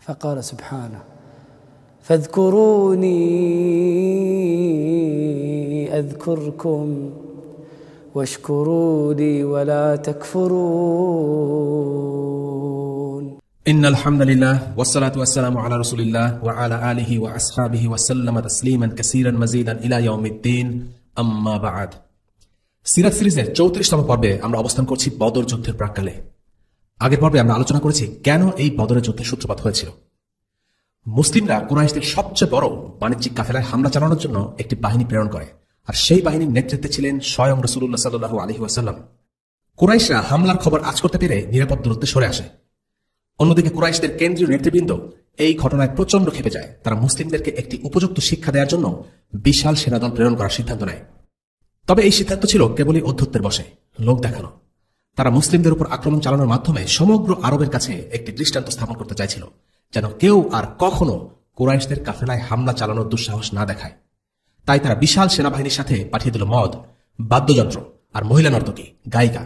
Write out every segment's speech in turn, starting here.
فقال سبحانه فاذكروني أذكركم واشكروا لي ولا تكفرون إن الحمد لله والصلاة والسلام على رسول الله وعلى آله وأصحابه وسلم تسليما كثيرا مزيدا إلى يوم الدين أما بعد সিরাত সিরিজের 34তম পর্বে আমরা অবস্থান করছি বদর যুদ্ধের প্রাক্কালে। আগের পর্বে আমরা আলোচনা করেছি কেন এই বদরের যুদ্ধের সূত্রপাত হয়েছিল। মুসলিমরা কুরাইশদের সবচেয়ে বড় বাণিজ্যিক কাফেলায় হামলা চালানোর জন্য একটি বাহিনী প্রেরণ করে, আর সেই বাহিনীর নেতৃত্বে ছিলেন স্বয়ং রাসূলুল্লাহ সাল্লাল্লাহু আলাইহি ওয়াসাল্লাম। কুরাইশরা হামলার খবর আঁচ করতে পেরে নিরাপদ দূরত্বে সরে আসে। অন্যদিকে কুরাইশদের কেন্দ্রীয় নেতৃবৃন্দ এই ঘটনায় প্রচন্ড ক্ষেপে যায়। তারা মুসলিমদেরকে একটি উপযুক্ত শিক্ষা দেওয়ার জন্য বিশাল সেনাদল প্রেরণ করার সিদ্ধান্ত নেয়। তবে এই সিদ্ধান্ত ছিল কেবলই অধ্যত্বের বশে, লোক দেখানো। তারা মুসলিমদের উপর আক্রমণ চালানোর মাধ্যমে সমগ্র আরবের কাছে একটি দৃষ্টান্ত স্থাপন করতে চাইছিল, যেন কেউ আর কখনো কুরাইশদের কাফেলায় হামলা চালানোর দুঃসাহস না দেখায়। তাই তারা বিশাল সেনাবাহিনীর সাথে পাঠিয়ে দিল মদ, বাদ্যযন্ত্র আর মহিলা নর্তকী, গায়িকা।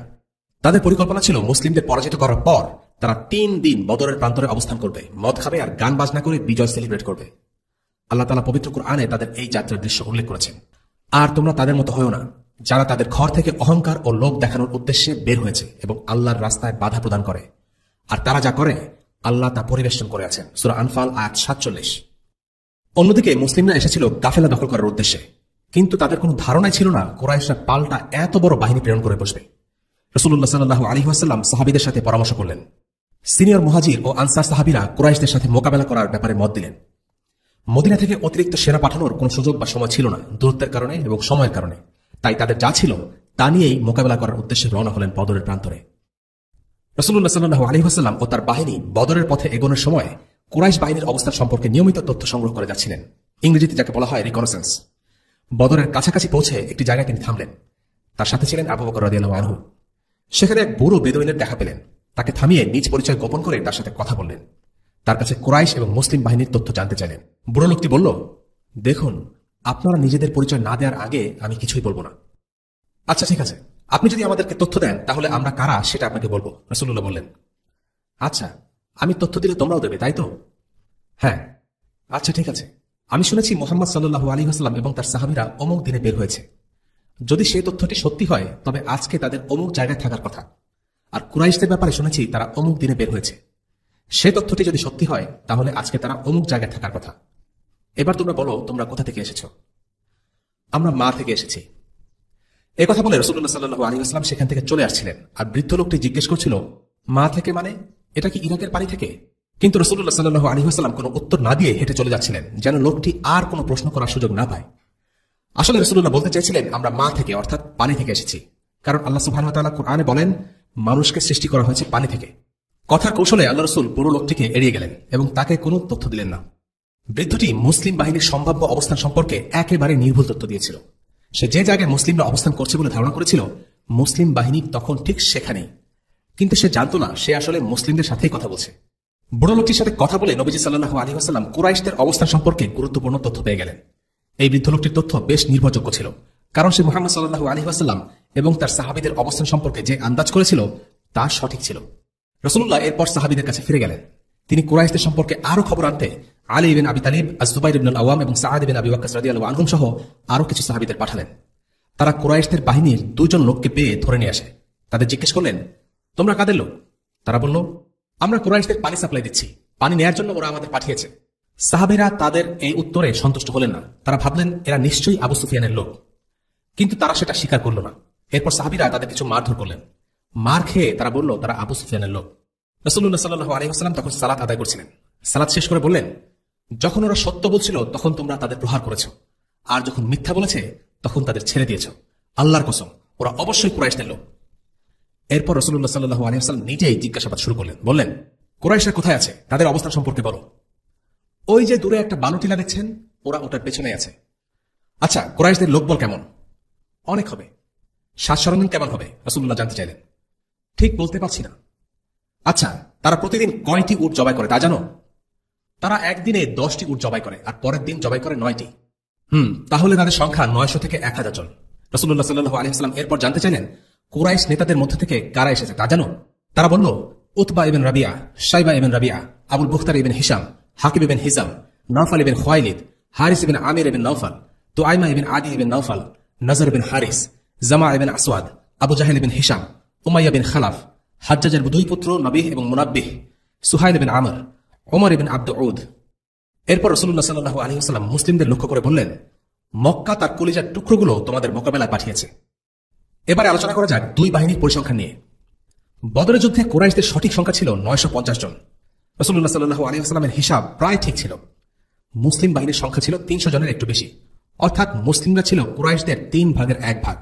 তাদের পরিকল্পনা ছিল মুসলিমদের পরাজিত করার পর তারা 3 দিন বদরের প্রান্তরে অবস্থান করবে, মদ খাবে আর গান বাজনা করে বিজয় সেলিব্রেট করবে। আল্লাহ তাআলা পবিত্র কুরআনে তাদের এই যাত্রার দৃশ্য উল্লেখ করেছেন। আর তোমরা তাদের মতো হয়ো না, যারা তাদের ঘর থেকে অহংকার ও লোক দেখানোর উদ্দেশ্যে বের হয়েছে এবং আল্লাহর রাস্তায় বাধা প্রদান করে। আর তারা যা করে আল্লাহ তা পরিবেশন করে আছেন। সূরা আনফাল আয়াত 47। অন্যদিকে মুসলিমরা এসেছিল কাফেলা দখল করার উদ্দেশ্যে, কিন্তু তাদের কোনো ধারণাই ছিল না কুরাইশরা পাল্টা এত বড় বাহিনী প্রেরণ করে বসবে। রাসূলুল্লাহ সাল্লাল্লাহু আলাইহি ওয়াসাল্লাম সাহাবীদের সাথে পরামর্শ করলেন। সিনিয়র মুহাজির ও আনসার সাহাবীরা কুরাইশদের সাথে মোকাবেলা করার ব্যাপারে মত দিলেন। মদিনা থেকে অতিরিক্ত সেনা পাঠানোর কোনো সুযোগ বা সময় ছিল না, দূরত্বের কারণে এবং সময়ের কারণে। তাই তাদের যা ছিল তা নিয়েই মোকাবেলা করার উদ্দেশ্যে রওনা হলেন বদরের প্রান্তরে। রাসূলুল্লাহ সাল্লাল্লাহু আলাইহি ওয়াসাল্লাম ও তার বাহিনী বদরের পথে এগোনোর সময় কুরাইশ বাহিনীর অবস্থান সম্পর্কে নিয়মিত তথ্য সংগ্রহ করে যাচ্ছিলেন, ইংরেজিতে যাকে বলা হয় রিকনসেন্স। বদরের কাছাকাছি পৌঁছে একটি জায়গায় তিনি থামলেন। তার সাথে ছিলেন আবু বকর রাদিয়াল্লাহু আনহু। সেখানে এক বুড়ো বেদুইনের দেখা পেলেন। তাকে থামিয়ে নিজ পরিচয় গোপন করে তার সাথে কথা বললেন। তার কাছে কুরাইশ এবং মুসলিম বাহিনীর তথ্য জানতে চাইলেন। বুড়ো লোকটি বলল, দেখুন, আপনারা নিজেদের পরিচয় না দেওয়ার আগে আমি কিছুই বলবো না। আচ্ছা ঠিক আছে, আপনি যদি আমাদেরকে তথ্য দেন তাহলে আমরা কারা সেটা আপনাকে বলবো, রাসূলুল্লাহ বললেন। আচ্ছা, আমি তথ্য দিলে তোমরাও দেবে, তাই তো? হ্যাঁ। আচ্ছা ঠিক আছে, আমি শুনেছি মুহাম্মদ সাল্লাল্লাহু আলাইহি ওয়াসাল্লাম এবং তার সাহাবীরা অমুক দিনে বের হয়েছে। যদি সেই তথ্যটি সত্যি হয় তবে আজকে তাদের অমুক জায়গায় থাকার কথা। আর কুরাইশদের ব্যাপারে শুনেছি তারা অমুক দিনে বের হয়েছে। সে তথ্যটি যদি সত্যি হয় তাহলে আজকে তারা অমুক জায়গায় থাকার কথা। এবার তোমরা বলো, তোমরা কোথা থেকে এসেছ? আমরা মা থেকে এসেছি। এ কথা বলে রাসূলুল্লাহ সাল্লাল্লাহু আলাইহি ওয়াসাল্লাম সেখান থেকে চলে আসছিলেন। আর বৃদ্ধ লোকটি জিজ্ঞেস করছিল, মা থেকে মানে এটা কি ইরাকের পানি থেকে? কিন্তু রাসূলুল্লাহ সাল্লাল্লাহু আলাইহি ওয়াসাল্লাম কোনো উত্তর না দিয়ে হেঁটে চলে যাচ্ছিলেন, যেন লোকটি আর কোনো প্রশ্ন করার সুযোগ না পায়। আসলে রাসূলুল্লাহ বলতে চেয়েছিলেন, আমরা মা থেকে অর্থাৎ পানি থেকে এসেছি। কারণ আল্লাহ সুবহানাহু ওয়া তাআলা কুরআনে বলেন, মানুষকে সৃষ্টি করা হয়েছে পানি থেকে। কথার কৌশলে আল্লাহ রাসূল পুরো লোকটিকে এড়িয়ে গেলেন এবং তাকে কোনো তথ্য দিলেন না। বৃদ্ধটি মুসলিম বাহিনীর সম্ভাব্য অবস্থান সম্পর্কে একেবারে নির্ভুল তথ্য দিয়েছিল। সে যে জায়গায় মুসলিমরা অবস্থান করছে বলে ধারণা করেছিল, মুসলিম বাহিনী তখন ঠিক সেখানেই। কিন্তু সে জানত না সে আসলে মুসলিমদের সাথেই কথা বলছে। বুড়ো লোকটির সাথে কথা বলে নবীজি সাল্লাল্লাহু আলাইহি ওয়াসাল্লাম কুরাইশদের অবস্থান সম্পর্কে গুরুত্বপূর্ণ তথ্য পেয়ে গেলেন। এই বৃদ্ধ লোকটির তথ্য বেশ নির্ভরযোগ্য ছিল, কারণ সে মুহাম্মদ সাল্লাল্লাহু আলাইহি ওয়াসাল্লাম এবং তার সাহাবীদের অবস্থান সম্পর্কে যে আন্দাজ করেছিল তা সঠিক ছিল। রাসূলুল্লাহ এরপর সাহাবীদের কাছে ফিরে গেলেন। তিনি কুরাইশদের সম্পর্কে আরো খবর আনতে আলী ইবনে আবি তালিব, আয-যুবাইর ইবনে আল-আওয়াম এবং সাআদ ইবনে আবি ওয়াক্কাস রাদিয়াল্লাহু আনহুম সহ আরো কিছু সাহাবীদের পাঠালেন। তারা কুরাইশদের বাহিনীর 2 জন লোককে পেয়ে ধরে নিয়ে আসে। তাদের জিজ্ঞেস করলেন, তোমরা কাদের লোক? তারা বলল, আমরা কুরাইশদের পানি সাপ্লাই দিচ্ছি, পানি নেয়ার জন্য ওরা আমাদের পাঠিয়েছে। সাহাবীরা তাদের এই উত্তরে সন্তুষ্ট হলেন না। তারা ভাবলেন এরা নিশ্চয়ই আবু সুফিয়ানের লোক, কিন্তু তারা সেটা স্বীকার করল না। এরপর সাহাবীরা তাদের কিছু মারধর করলেন। মার খেয়ে তারা বলল তারা আবু সুফিয়ানের লোক। রাসূলুল্লাহ সাল্লাল্লাহু আলাইহি ওয়াসাল্লাম তখন সালাত আদায় করছিলেন। সালাত শেষ করে বললেন, যখন ওরা সত্য বলছিল তখন তোমরা তাদের প্রহার করেছ, আর যখন মিথ্যা বলেছে তখন তাদের ছেড়ে দিয়েছ। আল্লাহর কসম, ওরা অবশ্যই কুরাইশদের লোক। এরপর রাসূলুল্লাহ সাল্লাল্লাহু আলাইহি ওয়াসাল্লাম নিজেই জিজ্ঞাসাবাদ শুরু করলেন। বললেন, কুরাইশরা কোথায় আছে? তাদের অবস্থান সম্পর্কে বলো। ওই যে দূরে একটা বালু টিলা দেখছেন, ওরা ওটার পেছনেই আছে। আচ্ছা, কুরাইশদের লোকবল কেমন? অনেক হবে। সাজ সরঞ্জাম কেমন হবে? রাসূলুল্লাহ জানতে চাইলেন। ঠিক বলতে পারছি না। আচ্ছা, তারা প্রতিদিন কয়টি উট জবাই করে তা জানো? তারা একদিনে 10টি উট জবাই করে আর পরের দিন জবাই করে 9টি। তাহলে তাদের সংখ্যা 900 থেকে 1000 জন। রাসূলুল্লাহ সাল্লাল্লাহু আলাইহি ওয়াসাল্লাম এরপর জানতে চাইলেন, কুরাইশ নেতাদের মধ্যে থেকে কারা এসেছে তা জানো? তারা বলল, উতবা ইবনে রাবিয়া, শাইবা ইবনে রাবিয়া, আবুল বুখতার ইবিন হিশাম, হাকিব ইবিন হিজাম, নওফাল ইবিন খুয়াইলিদ, হারিস ইবিন আমির ইবিন নওফাল, তুআইমা ইবিন আদি ইবিন নওফাল, নজর ইবিন হারিস, জামা ইবিন আসওয়াদ, আবু জাহেল ইবিন হিশাম, উমাইয়া বিন খালাফ, হাজ্জাজের দুই পুত্র নবীহ এবং মুনাব্বিহ, সুহাইল ইবিন আমর, ওমর ইবিন আব্দউদ। এরপর রাসূলুল্লাহ সাল্লাল্লাহু আলাইহি ওয়াসাল্লাম মুসলিমদের লক্ষ্য করে বললেন, মক্কা তার কলিজার টুকরোগুলো তোমাদের মোকাবেলায় পাঠিয়েছে। এবারে আলোচনা করা যাক দুই বাহিনীর পরিসংখ্যান নিয়ে। বদরের যুদ্ধে কুরাইশদের সঠিক সংখ্যা ছিল 950 জন। রাসূলুল্লাহ সাল্লাল্লাহু আলাইহি ওয়াসাল্লামের হিসাব প্রায় ঠিক ছিল। মুসলিম বাহিনীর সংখ্যা ছিল 300 জনের একটু বেশি, অর্থাৎ মুসলিমরা ছিল কুরাইশদের 3 ভাগের 1 ভাগ।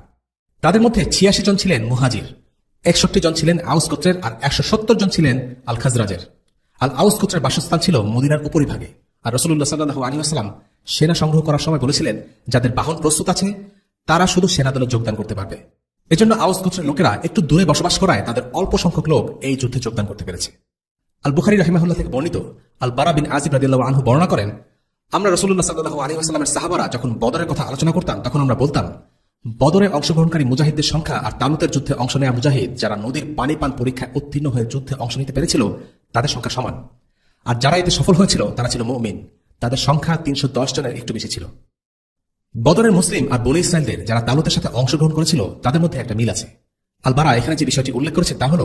তাদের মধ্যে 86 জন ছিলেন মুহাজির, 61 জন ছিলেন আউস গোত্রের, আর 170 জন ছিলেন আল খাজরাজের। আল আউস গোত্রের বাসস্থান ছিল মদিনার উপরিভাগে। আর রাসূলুল্লাহ সাল্লাল্লাহু আলাইহি ওয়াসাল্লাম সেনা সংগ্রহ করার সময় বলেছিলেন, যাদের বাহন প্রস্তুত আছে তারা শুধু সেনাদলে যোগদান করতে পারবে। এজন্য আউস গোত্রের লোকেরা একটু দূরে বসবাস করায় তাদের অল্প সংখ্যক লোক এই যুদ্ধে যোগদান করতে পেরেছে। আল বুখারী রাহিমাহুল্লাহ থেকে বর্ণিত আল বারা বিন আজিব রাদিয়াল্লাহু আনহু বর্ণনা করেন, আমরা রাসূলুল্লাহ সাল্লাল্লাহু আলাইহি ওয়াসাল্লামের সাহাবারা যখন বদরের কথা আলোচনা করতাম তখন আমরা বলতাম, বদরে অংশগ্রহণকারী মুজাহিদদের সংখ্যা আর তালুতের যুদ্ধে অংশ নেওয়া মুজাহিদ যারা নদীর পানি পান পরীক্ষায় উত্তীর্ণ হয়ে যুদ্ধে অংশ নিতে পেরেছিল তাদের সংখ্যা সমান। আর যারা এতে সফল হয়েছিল তারা ছিল মুমিন, তাদের সংখ্যা 310 জনের একটু বেশি ছিল। বদরের মুসলিম আর বনী ইসরাইলদের যারা তালুতের সাথে অংশগ্রহণ করেছিল তাদের মধ্যে একটা মিল আছে। আল বারা এখানে যে বিষয়টি উল্লেখ করেছে তা হল,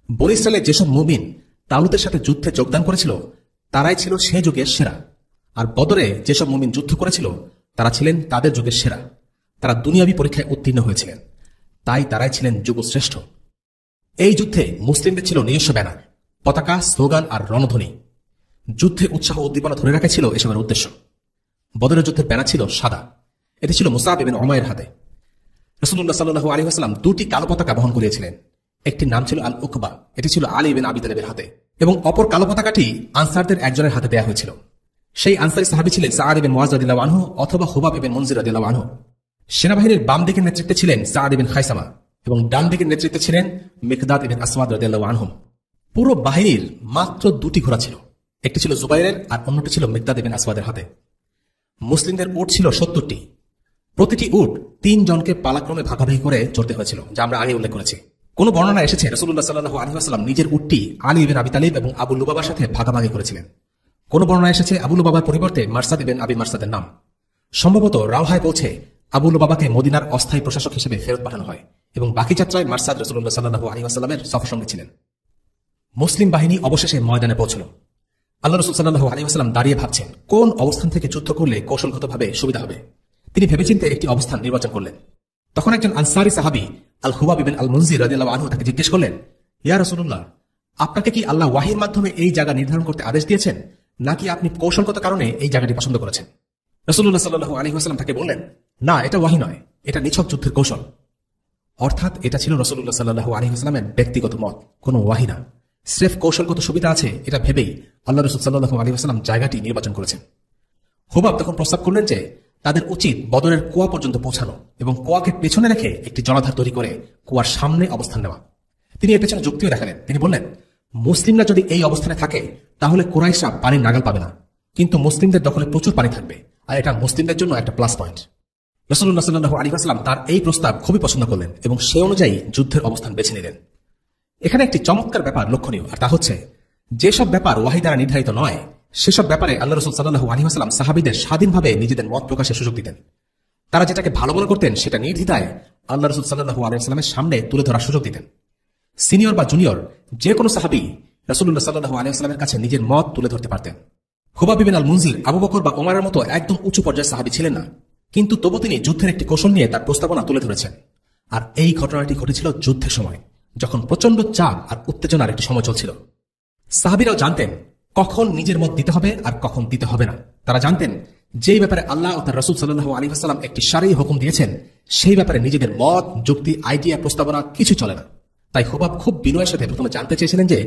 বনী ইসরাইলের যেসব মুমিন তালুতের সাথে যুদ্ধে যোগদান করেছিল তারাই ছিল সে যুগের সেরা, আর বদরে যেসব মুমিন যুদ্ধ করেছিল তারা ছিলেন তাদের যুগের সেরা। তারা দুনিয়াবী পরীক্ষায় উত্তীর্ণ হয়েছিলেন, তাই তারাই ছিলেন যুগশ্রেষ্ঠ। এই যুদ্ধে মুসলিমদের ছিল নিজস্ব ব্যানার, পতাকা, স্লোগান আর রণধ্বনি। যুদ্ধে উৎসাহ উদ্দীপনা ধরে রাখা ছিল এসবের উদ্দেশ্য। বদরের যুদ্ধের ব্যানার ছিল সাদা, এটি ছিল মুসাব ইবনে উমাইরের হাতে। রাসূলুল্লাহ সাল্লাল্লাহু আলাইহি ওয়াসাল্লাম 2টি কালো পতাকা বহন করিয়েছিলেন। একটির নাম ছিল আল উকবা, এটি ছিল আলী ইবনে আবি তালেবের হাতে, এবং অপর কালো পতাকাটি আনসারদের একজনের হাতে দেয়া হয়েছিল। সেই আনসারী সাহাবী ছিলেন সাআদ ইবনে মুআয রাদিয়াল্লাহু আনহু অথবা হুবাব ইবনে মুনজির রাদিয়াল্লাহু আনহু। সেনাবাহিনীর বাম দিকের নেতৃত্বে ছিলেন সাআদ ইবনে খাইসামা এবং ডান দিকের নেতৃত্বে ছিলেন মিকদাদ ইবনে আসওয়াদ রাদিয়াল্লাহু আনহু। পুরো বাহিনীর মাত্র 2টি ঘোড়া ছিল, একটি ছিল জুবাইরের আর অন্যটি ছিল মিকদাদ ইবনে আসওয়াদের হাতে। মুসলিমদের উট ছিল 70টি। প্রতিটি উট 3 জনকে পালাক্রমে ভাগাভাগি করে চড়তে হয়েছিল, যা আমরা আগে উল্লেখ করেছি। কোন বর্ণনা এসেছে রাসূলুল্লাহ সাল্লাল্লাহু আলাইহি ওয়াসাল্লাম নিজের উটটি আলী ইবনে আবি তালিব এবং আবু লুবাবার সাথে ভাগাভাগি করেছিলেন। কোন বর্ণনা এসেছে আবু লুবাবার পরিবর্তে মারসাদ ইবনে আবি মারসাদের নাম। সম্ভবত রাওহায় পৌঁছে আবু লুবাবাকে মদিনার অস্থায়ী প্রশাসক হিসেবে ফেরত পাঠানো হয় এবং বাকি যাত্রায় মারসাদ রাসূলুল্লাহ সাল্লাল্লাহু আলাইহি ওয়াসাল্লামের সফরসঙ্গী ছিলেন। মুসলিম বাহিনী অবশেষে ময়দানে পৌঁছল। আল্লাহ রাসূল সাল্লাল্লাহু আলাইহি ওয়াসাল্লাম দাঁড়িয়ে ভাবছেন কোন অবস্থান থেকে যুদ্ধ করলে কৌশলগতভাবে সুবিধা হবে। তিনি ভেবেচিন্তে একটি অবস্থান নির্বাচন করলেন। তখন একজন আনসারী সাহাবী আল হুবাব ইবনে আল মুনজির রাদিয়াল্লাহু আনহু তাকে জিজ্ঞেস করলেন, ইয়া রাসূলুল্লাহ, আপনাকে কি আল্লাহ ওয়াহির মাধ্যমে এই জায়গা নির্ধারণ করতে আদেশ দিয়েছেন, নাকি আপনি কৌশলগত কারণে এই জায়গাটি পছন্দ করেছেন? রাসূলুল্লাহ সাল্লাল্লাহু আলাইহি ওয়াসাল্লাম তাকে বললেন, না, এটা ওয়াহি নয়, এটা নিছক যুদ্ধের কৌশল। অর্থাৎ এটা ছিল রাসূলুল্লাহ সাল্লাল্লাহু আলাইহি ওয়াসাল্লামের ব্যক্তিগত মত, কোনো ওয়াহি না। স্রেফ কৌশলগত সুবিধা আছে এটা ভেবেই আল্লাহ রাসূল সাল্লাল্লাহু আলাইহি ওয়াসাল্লাম জায়গাটি নির্বাচন করেছেন। হুবাব তখন প্রস্তাব করলেন যে তাদের উচিত বদরের কুয়া পর্যন্ত পৌঁছানো এবং কুয়াকে পেছনে রেখে একটি জলাধার তৈরি করে কুয়ার সামনে অবস্থান নেওয়া। তিনি এর পেছনে যুক্তিও দেখালেন। তিনি বললেন, মুসলিমরা যদি এই অবস্থানে থাকে তাহলে কুরাইশরা পানির নাগাল পাবে না, কিন্তু মুসলিমদের দখলে প্রচুর পানি থাকবে, আর এটা মুসলিমদের জন্য একটা প্লাস পয়েন্ট। রাসূলুল্লাহ সাল্লাল্লাহু আলাইহি ওয়াসাল্লাম তার এই প্রস্তাব খুবই পছন্দ করলেন এবং সে অনুযায়ী যুদ্ধের অবস্থান বেছে নিলেন। এখানে একটি চমৎকার ব্যাপার লক্ষণীয়, আর তা হচ্ছে যেসব ব্যাপার ওয়াহি দ্বারা নির্ধারিত নয় সেসব ব্যাপারে আল্লাহ রাসূল সাল্লাল্লাহু আলাইহি ওয়াসাল্লাম সাহাবীদের স্বাধীনভাবে নিজেদের মত প্রকাশের সুযোগ দিতেন। তারা যেটাকে ভালো মনে করতেন সেটা নির্দ্বিধায় আল্লাহ রাসূল সাল্লাল্লাহু আলাইহি ওয়াসাল্লামের সামনে তুলে ধরার সুযোগ দিতেন। সিনিয়র বা জুনিয়র যে কোনো সাহাবী রাসূলুল্লাহ সাল্লাল্লাহু আলাইহি ওয়াসাল্লামের কাছে নিজের মত তুলে ধরতে পারতেন। হুবাব ইবনে আল মুনজির আবু বকর বা ওমরের মতো একদম উঁচু পর্যায়ের সাহাবী ছিলেন না, কিন্তু তবু তিনি যুদ্ধের একটি কৌশল নিয়ে তার প্রস্তাবনা তুলে ধরেছেন। আর এই ঘটনাটি ঘটেছিল যুদ্ধের সময়, যখন প্রচন্ড চাপ আর উত্তেজনার একটি সময় চলছিল। সাহাবীরাও জানতেন কখন নিজের মত দিতে হবে আর কখন দিতে হবে না। তারা জানতেন যেই ব্যাপারে আল্লাহ ও তার রাসূল সাল্লাল্লাহু আলাইহি ওয়াসাল্লাম একটি শারঈ হুকুম দিয়েছেন সেই ব্যাপারে নিজেদের মত, যুক্তি, আইডিয়া, প্রস্তাবনা কিছু চলে না। তাই হুবাব খুব বিনয়ের সাথে প্রথমে জানতে চেয়েছিলেন যে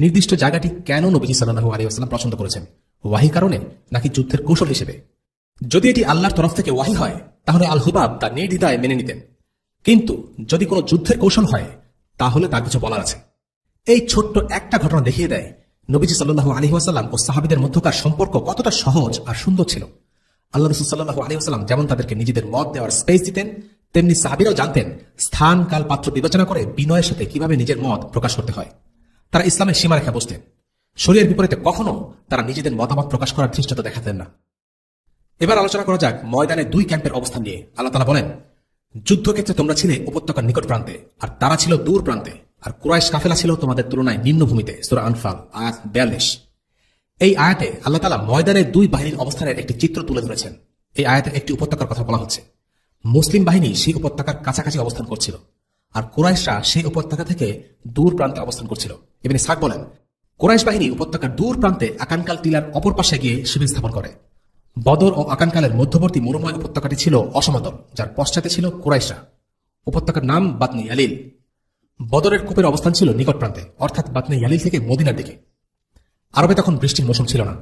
নির্দিষ্ট জায়গাটি কেন নবীজি সাল্লাল্লাহু আলাইহি ওয়াসাল্লাম পছন্দ করেছেন, ওয়াহির কারণে নাকি যুদ্ধের কৌশল হিসেবে। যদি এটি আল্লাহর তরফ থেকে ওয়াহি হয় তাহলে আল হুবাব তা নির্দ্বিধায় মেনে নিতেন, কিন্তু যদি কোনো যুদ্ধের কৌশল হয় তাহলে তার কিছু বলার আছে। এই ছোট্ট একটা ঘটনা দেখিয়ে দেয় নবীজি সাল্লাল্লাহু আলাইহি ওয়াসাল্লাম ও সাহাবীদের মধ্যকার সম্পর্ক কতটা সহজ আর সুন্দর ছিল। আল্লাহ রাসূল সাল্লাল্লাহু আলাইহি ওয়াসাল্লাম যেমন তাদেরকে নিজেদের মত দেওয়ার স্পেস দিতেন, তেমনি সাহাবীরাও জানতেন স্থান, কাল, পাত্র বিবেচনা করে বিনয়ের সাথে কিভাবে নিজের মত প্রকাশ করতে হয়। তারা ইসলামের সীমারেখা বুঝতেন। শরীরের বিপরীতে কখনো তারা নিজেদের মতামত প্রকাশ করার ধৃষ্টতা দেখাতেন না। এবার আলোচনা করা যাক ময়দানে দুই ক্যাম্পের অবস্থান নিয়ে। আল্লাহ তাআলা বলেন, যুদ্ধক্ষেত্রে তোমরা ছিলে উপত্যকার নিকট প্রান্তে, আর তারা ছিল দূর প্রান্তে, আর কুরাইশ কাফেলা ছিল তোমাদের তুলনায় নিম্নভূমিতে। সূরা আনফাল আয়াত 42। এই আয়াতে আল্লাহ তাআলা ময়দানের দুই বাহিনীর অবস্থানের একটি চিত্র তুলে ধরেছেন। এই আয়াতের একটি উপত্যকার কথা বলা হচ্ছে। মুসলিম বাহিনী সেই উপত্যকার কাছাকাছি অবস্থান করছিল, আর কুরাইশরা সেই উপত্যকা থেকে দূর প্রান্তে অবস্থান করছিল। ইবনে ইসহাক বলেন, কুরাইশ বাহিনী উপত্যকার দূর প্রান্তে আকানকাল টিলার অপর পাশে গিয়ে শিবির স্থাপন করে। বদর ও আকানকালের মধ্যবর্তী মরুময় উপত্যকাটি ছিল অসমতল, যার পশ্চাতে ছিল কুরাইশরা। উপত্যকার নাম বাতনি ইয়ালিল। বদরের কূপের অবস্থান ছিল নিকট প্রান্তে, অর্থাৎ বাতনি ইয়ালিল থেকে মদিনার দিকে। আরবে তখন বৃষ্টির মৌসুম ছিল না,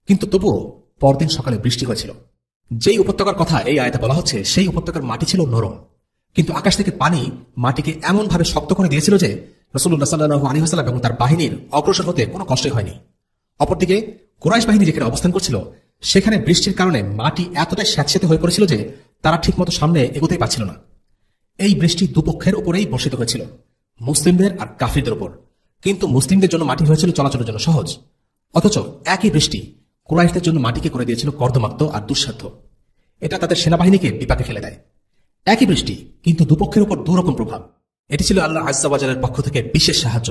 কিন্তু তবুও পরদিন সকালে বৃষ্টি হয়েছিল। যেই উপত্যকার কথা এই আয়াতে বলা হচ্ছে, সেই উপত্যকার মাটি ছিল নরম, কিন্তু আকাশ থেকে পানি মাটিকে এমন ভাবে শক্ত করে দিয়েছিল যে রাসূলুল্লাহ সাল্লাল্লাহু আলাইহি ওয়াসাল্লাম এবং তার বাহিনীর অগ্রসর হতে কোনো কষ্টই হয়নি। অপরদিকে কুরাইশ বাহিনী যেখানে অবস্থান করছিল, সেখানে বৃষ্টির কারণে মাটি এতটাই স্যাঁতসেঁতে হয়ে পড়েছিল যে তারা ঠিকমতো সামনে এগোতেই পারছিল না। এই বৃষ্টি দুপক্ষের উপরেই বর্ষিত হয়েছিল, মুসলিমদের আর কাফিরদের উপর। কিন্তু মুসলিমদের জন্য মাটি হয়েছিল চলাচলের জন্য সহজ, অথচ একই বৃষ্টি কুরাইশদের জন্য মাটিকে করে দিয়েছিল কর্দমাক্ত আর দুঃসাধ্য। এটা তাদের সেনাবাহিনীকে বিপাকে ফেলে দেয়। একই বৃষ্টি, কিন্তু দুপক্ষের উপর দুরকম প্রভাব। এটি ছিল আল্লাহ আযযা ওয়া জাল্লার পক্ষ থেকে বিশেষ সাহায্য।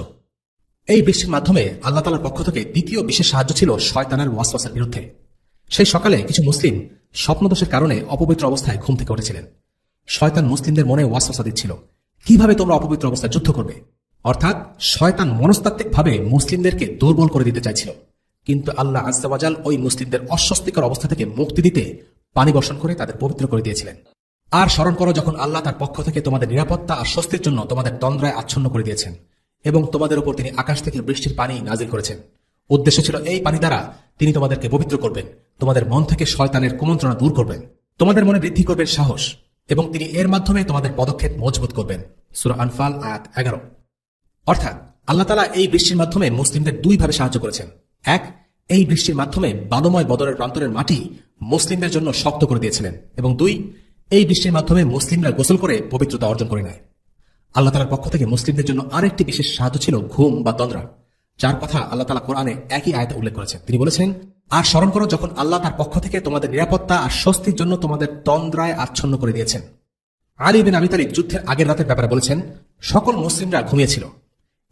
এই বৃষ্টির মাধ্যমে আল্লাহ তাআলার পক্ষ থেকে দ্বিতীয় বিশেষ সাহায্য ছিল শয়তানের ওয়াসওয়াসার বিরুদ্ধে। সেই সকালে কিছু মুসলিম স্বপ্নদোষের কারণে অপবিত্র অবস্থায় ঘুম থেকে উঠেছিলেন। শয়তান মুসলিমদের মনে ওয়াসওয়াসা দিচ্ছিল, কিভাবে তোমরা অপবিত্র অবস্থায় যুদ্ধ করবে। অর্থাৎ শয়তান মনস্তাত্ত্বিকভাবে মুসলিমদেরকে দুর্বল করে দিতে চাইছিল। কিন্তু আল্লাহ আযযা ওয়া জাল ওই মুসলিমদের অস্বস্তিকর অবস্থা থেকে মুক্তি দিতে পানি বর্ষণ করে তাদের পবিত্র করে দিয়েছিলেন। আর স্মরণ করো যখন আল্লাহ তার পক্ষ থেকে তোমাদের নিরাপত্তা আর স্বস্তির জন্য তোমাদের তন্দ্রায় আচ্ছন্ন করে দিয়েছেন, এবং তোমাদের উপর তিনি আকাশ থেকে বৃষ্টির পানি নাজিল করেছেন। উদ্দেশ্য ছিল এই পানি দ্বারা তিনি তোমাদেরকে পবিত্র করবেন, তোমাদের মন থেকে শয়তানের কুমন্ত্রণা দূর করবেন, তোমাদের মনে বৃদ্ধি করবেন সাহস, এবং তিনি এর মাধ্যমে তোমাদের পদক্ষেপ মজবুত করবেন। সূরা আনফাল আয়াত 11। অর্থাৎ আল্লাহ তাআলা এই বৃষ্টির মাধ্যমে মুসলিমদের দুইভাবে সাহায্য করেছেন। এক, এই বৃষ্টির মাধ্যমে বালুময় বদরের প্রান্তরের মাটি মুসলিমদের জন্য শক্ত করে দিয়েছিলেন, এবং দুই, এই বৃষ্টির মাধ্যমে মুসলিমরা গোসল করে পবিত্রতা অর্জন করে নেয়। আল্লাহ তাআলার পক্ষ থেকে মুসলিমদের জন্য আরেকটি বিশেষ সাহায্য ছিল ঘুম বা তন্দ্রা, যার কথা আল্লাহ তাআলা কোরআনে একই আয়াতে উল্লেখ করেছেন। তিনি বলেছেন, আর স্মরণ করো যখন আল্লাহ তার পক্ষ থেকে তোমাদের নিরাপত্তা আর স্বস্তির জন্য তোমাদের তন্দ্রায় আচ্ছন্ন করে দিয়েছেন। আলী বিন আবি তালিব যুদ্ধের আগের রাতের ব্যাপারে বলেছেন, সকল মুসলিমরা ঘুমিয়েছিল।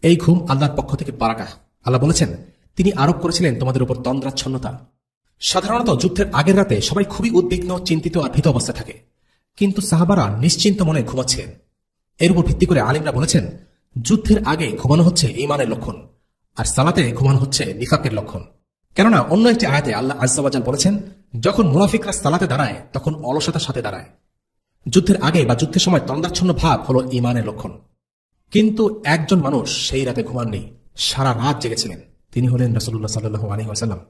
এই ঘুম আল্লাহর পক্ষ থেকে বারাকা। আল্লাহ বলেছেন, তিনি আরোপ করেছিলেন তোমাদের উপর তন্দ্রাচ্ছন্নতা। সাধারণত যুদ্ধের আগের রাতে সবাই খুবই উদ্বিগ্ন, চিন্তিত আর ভীত অবস্থায় থাকে, কিন্তু সাহাবারা নিশ্চিন্ত মনে ঘুমাচ্ছিলেন। এর উপর ভিত্তি করে আলিমরা বলেছেন, যুদ্ধের আগে ঘুমানো হচ্ছে ঈমানের লক্ষণ, আর সালাতে ঘুমানো হচ্ছে নিফাকের লক্ষণ। কেননা অন্য একটি আয়াতে আল্লাহ আযযা ওয়া জাল বলেছেন, যখন মুনাফিকরা সালাতে দাঁড়ায় তখন অলসতার সাথে দাঁড়ায়। যুদ্ধের আগে বা যুদ্ধের সময় তন্দ্রাচ্ছন্ন ভাব হল ঈমানের লক্ষণ। কিন্তু একজন মানুষ সেই রাতে ঘুমাননি, সারা রাত জেগেছিলেন। তিনি হলেন রাসূলুল্লাহ সাল্লাল্লাহু আলাইহি ওয়াসাল্লাম।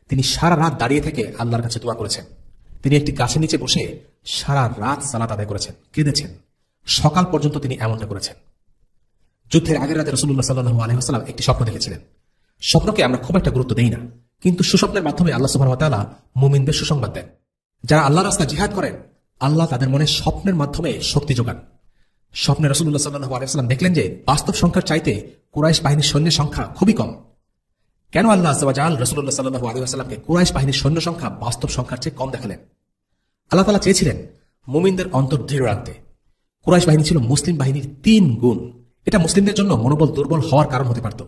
তিনি সারা রাত দাঁড়িয়ে থেকে আল্লাহর কাছে দোয়া করেছেন। তিনি একটি গাছের নিচে বসে সারা রাত সালাত আদায় করেছেন, কেঁদেছেন। সকাল পর্যন্ত তিনি এমনটা করেছেন। যুদ্ধের আগের রাতে রাসূলুল্লাহ সাল্লাল্লাহু আলাইহি ওয়াসাল্লাম একটি স্বপ্ন দেখেছিলেন। স্বপ্নকে আমরা খুব একটা গুরুত্ব দেই না, কিন্তু সুস্বপ্নের মাধ্যমে আল্লাহ সুবহানাহু ওয়া তাআলা মুমিনদের সুসংবাদ দেন। যারা আল্লাহর রাস্তায় জিহাদ করেন, আল্লাহ তাদের মনে স্বপ্নের মাধ্যমে শক্তি যোগান। স্বপ্নে রাসূলুল্লাহ সাল্লাল্লাহু আলাইহি ওয়াসাল্লাম দেখলেন যে বাস্তব সংখ্যার চাইতে কুরাইশ বাহিনীর সৈন্যের সংখ্যা খুবই কম। কেন আল্লাহ আযযা ওয়া জাল রাসূলুল্লাহ সাল্লাল্লাহু আলাইহি ওয়াসাল্লামকে কুরাইশ বাহিনীর সৈন্য সংখ্যা বাস্তব সংখ্যার চেয়ে কম দেখালেন? আল্লাহ তাআলা চেয়েছিলেন মুমিনদের অন্তর দৃঢ় রাখতে। কুরাইশ বাহিনী ছিল মুসলিম বাহিনীর 3 গুণ। এটা মুসলিমদের জন্য মনোবল দুর্বল হওয়ার কারণ হতে পারত।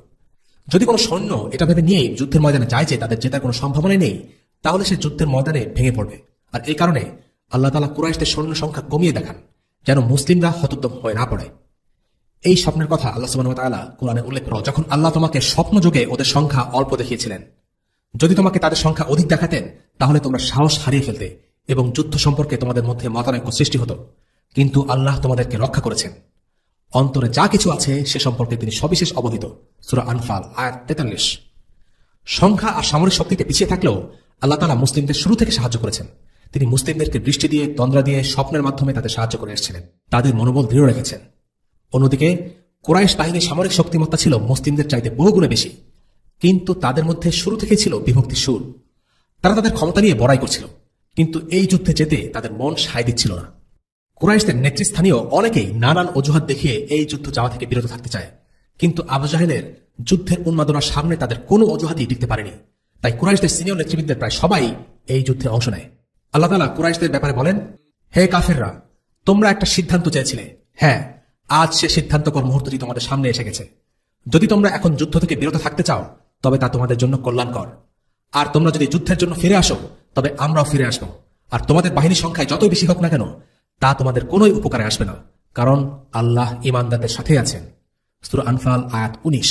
যদি কোনো সৈন্য এটা ভেবে নিয়ে যুদ্ধের ময়দানে যায় যে তাদের জেতার কোনো সম্ভাবনাই নেই, তাহলে সে যুদ্ধের ময়দানে ভেঙে পড়বে। আর এই কারণে আল্লাহ তাআলা কুরাইশদের সৈন্য সংখ্যা কমিয়ে দেখান, যেন মুসলিমরা হতোদ্যম হয়ে না পড়ে। এই স্বপ্নের কথা আল্লাহ সুবহানাহু ওয়া তাআলা কোরআনে উল্লেখ করো, যখন আল্লাহ তোমাকে স্বপ্ন যোগে ওদের সংখ্যা অল্প দেখিয়েছিলেন। যদি তোমাকে তাদের সংখ্যা অধিক দেখাতেন, তাহলে তোমরা সাহস হারিয়ে ফেলতে এবং যুদ্ধ সম্পর্কে তোমাদের মধ্যে মতানৈক্য সৃষ্টি হতো। কিন্তু আল্লাহ তোমাদেরকে রক্ষা করেছেন। অন্তরে যা কিছু আছে সে সম্পর্কে তিনি সবিশেষ অবহিত। সূরা আনফাল আয়াত 43। সংখ্যা আর সামরিক শক্তিতে পিছিয়ে থাকলেও আল্লাহ তাআলা মুসলিমদের শুরু থেকে সাহায্য করেছেন। তিনি মুসলিমদেরকে বৃষ্টি দিয়ে, তন্দ্রা দিয়ে, স্বপ্নের মাধ্যমে তাদের সাহায্য করে এসেছিলেন। তাদের মনোবল দৃঢ় রেখেছেন। অন্যদিকে কুরাইশ বাহিনীর সামরিক শক্তিমত্তা ছিল মুসলিমদের চাইতে বহুগুণে বেশি, কিন্তু তাদের মধ্যে শুরু থেকে ছিল বিভক্তির সুর। তারা তাদের ক্ষমতা নিয়ে বড়াই করছিল, কিন্তু এই যুদ্ধে যেতে তাদের মন সায় দিচ্ছিল না। কুরাইশদের নেতৃস্থানীয় অনেকেই নানান অজুহাত দেখিয়ে এই যুদ্ধ যাওয়া থেকে বিরত থাকতে চায়। কিন্তু আবু জাহেলের যুদ্ধের উন্মাদনার সামনে তাদের কোনো অজুহাতই টিকতে পারেনি। তাই কুরাইশদের সিনিয়র নেতৃবৃন্দের প্রায় সবাই এই যুদ্ধে অংশ নেয়। আল্লাহ তাআলা কুরাইশদের ব্যাপারে বলেন, হে কাফেররা, তোমরা একটা সিদ্ধান্ত চেয়েছিলে। হ্যাঁ, আজ সে সিদ্ধান্তকর মুহূর্তটি তোমাদের সামনে এসে গেছে। যদি তোমরা এখন যুদ্ধ থেকে বিরত থাকতে চাও তবে তা তোমাদের জন্য কল্যাণকর। আর তোমরা যদি যুদ্ধের জন্য ফিরে আসো তবে আমরাও ফিরে আসবো। আর তোমাদের বাহিনীর সংখ্যায় যতই বেশি হোক না কেন তা তোমাদের কোনোই উপকারে আসবে না, কারণ আল্লাহ ঈমানদারদের সাথে আছেন। সূরা আনফাল আয়াত 19।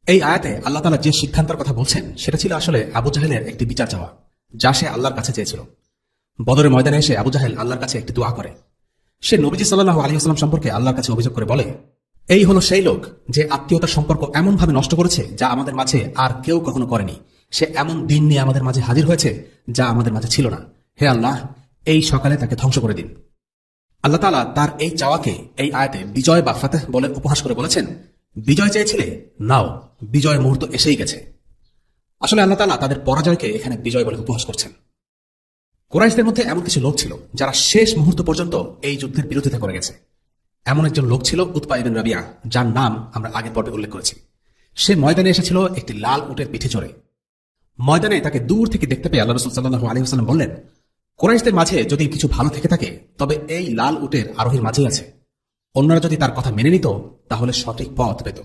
এই আয়াতে আল্লাহ তাআলা যে সিদ্ধান্তের কথা বলছেন সেটা ছিল আসলে আবু জাহেলের একটি বিচার চাওয়া, যা সে আল্লাহর কাছে চেয়েছিল। বদরের ময়দানে এসে আবু জাহেল আল্লাহর কাছে একটি দোয়া করে। সে নবীজি সাল্লাল্লাহু আলাইহি ওয়াসাল্লাম সম্পর্কে আল্লাহর কাছে অভিযোগ করে বলে, এই হলো সেই লোক যে আত্মীয়তার সম্পর্ক এমন ভাবে নষ্ট করেছে যা আমাদের মাঝে আর কেউ কখনো করেনি। সে এমন দিন নিয়ে আমাদের মাঝে হাজির হয়েছে যা আমাদের মাঝে ছিল না। হে আল্লাহ, এই সকালে তাকে ধ্বংস করে দিন। আল্লাহ তাআলা তার এই চাওয়াকে এই আয়াতে বিজয় বা ফাতেহ বলে উপহাস করে বলেছেন, বিজয় চেয়েছিলে, নাও, বিজয় মুহূর্ত এসেই গেছে। আসলে আল্লাহ তাআলা তাদের পরাজয়কে এখানে বিজয় বলে উপহাস করছেন। কুরাইশদের মধ্যে এমন কিছু লোক ছিল যারা শেষ মুহূর্ত পর্যন্ত এই যুদ্ধের বিরোধিতা করে গেছে। এমন একজন লোক ছিল উতবা ইবনে রাবিয়া, যার নাম আমরা আগের পর্বে উল্লেখ করেছি। সে ময়দানে এসেছিল একটি লাল উটের পিঠে চড়ে। ময়দানে তাকে দূর থেকে দেখতে পেয়ে আল্লাহ রাসূল সাল্লাল্লাহু আলাইহি ওয়াসাল্লাম বললেন, কুরাইশদের মাঝে যদি কিছু ভালো থেকে থাকে তবে এই লাল উটের আরোহীর মাঝেই আছে। অন্যরা যদি তার কথা মেনে নিত তাহলে সঠিক পথ পেত।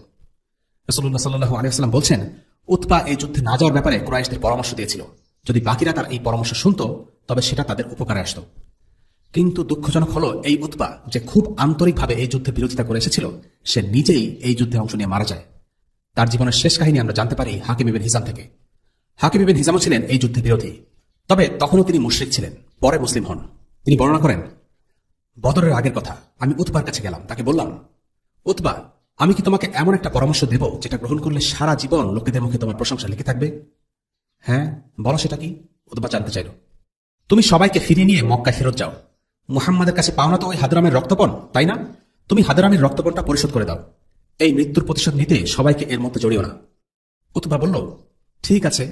রাসূলুল্লাহ সাল্লাল্লাহু আলাইহি ওয়াসাল্লাম বলছেন, উতবা এই যুদ্ধে না যাওয়ার ব্যাপারে কুরাইশদের পরামর্শ দিয়েছিল। যদি বাকিরা তার এই পরামর্শ শুনত তবে সেটা তাদের উপকারে আসত। কিন্তু দুঃখজনক হলো এই উতবা, যে খুব আন্তরিকভাবে এই যুদ্ধে বিরোধিতা করে এসেছিল, সে নিজেই এই যুদ্ধে অংশ নিয়ে মারা যায়। তার জীবনের শেষ কাহিনী আমরা জানতে পারি হাকিম ইবনে হিজাম থেকে। হাকিম ইবনে হিজামও ছিলেন এই যুদ্ধে বিরোধী, তবে তখনও তিনি মুশরিক ছিলেন, পরে মুসলিম হন। তিনি বর্ণনা করেন, বদরের আগের কথা, আমি উতবার কাছে গেলাম, তাকে বললাম, উতবা, আমি কি তোমাকে এমন একটা পরামর্শ দেব যেটা গ্রহণ করলে সারা জীবন লোকেদের মুখে তোমার প্রশংসা লিখে থাকবে? হ্যাঁ, বলো সেটা কি? উতবা জানতে চাইল। তুমি সবাইকে ফিরিয়ে নিয়ে মক্কায় ফেরত যাও। মুহাম্মাদের কাছে পাওনা তো ওই হাদরামের রক্তপণ, তাই না? তুমি হাদরামের রক্তপণটা পরিশোধ করে দাও। এই মৃত্যুর প্রতিশোধ নিতে সবাইকে এর মধ্যে জড়িও না। উতবা বলল, ঠিক আছে,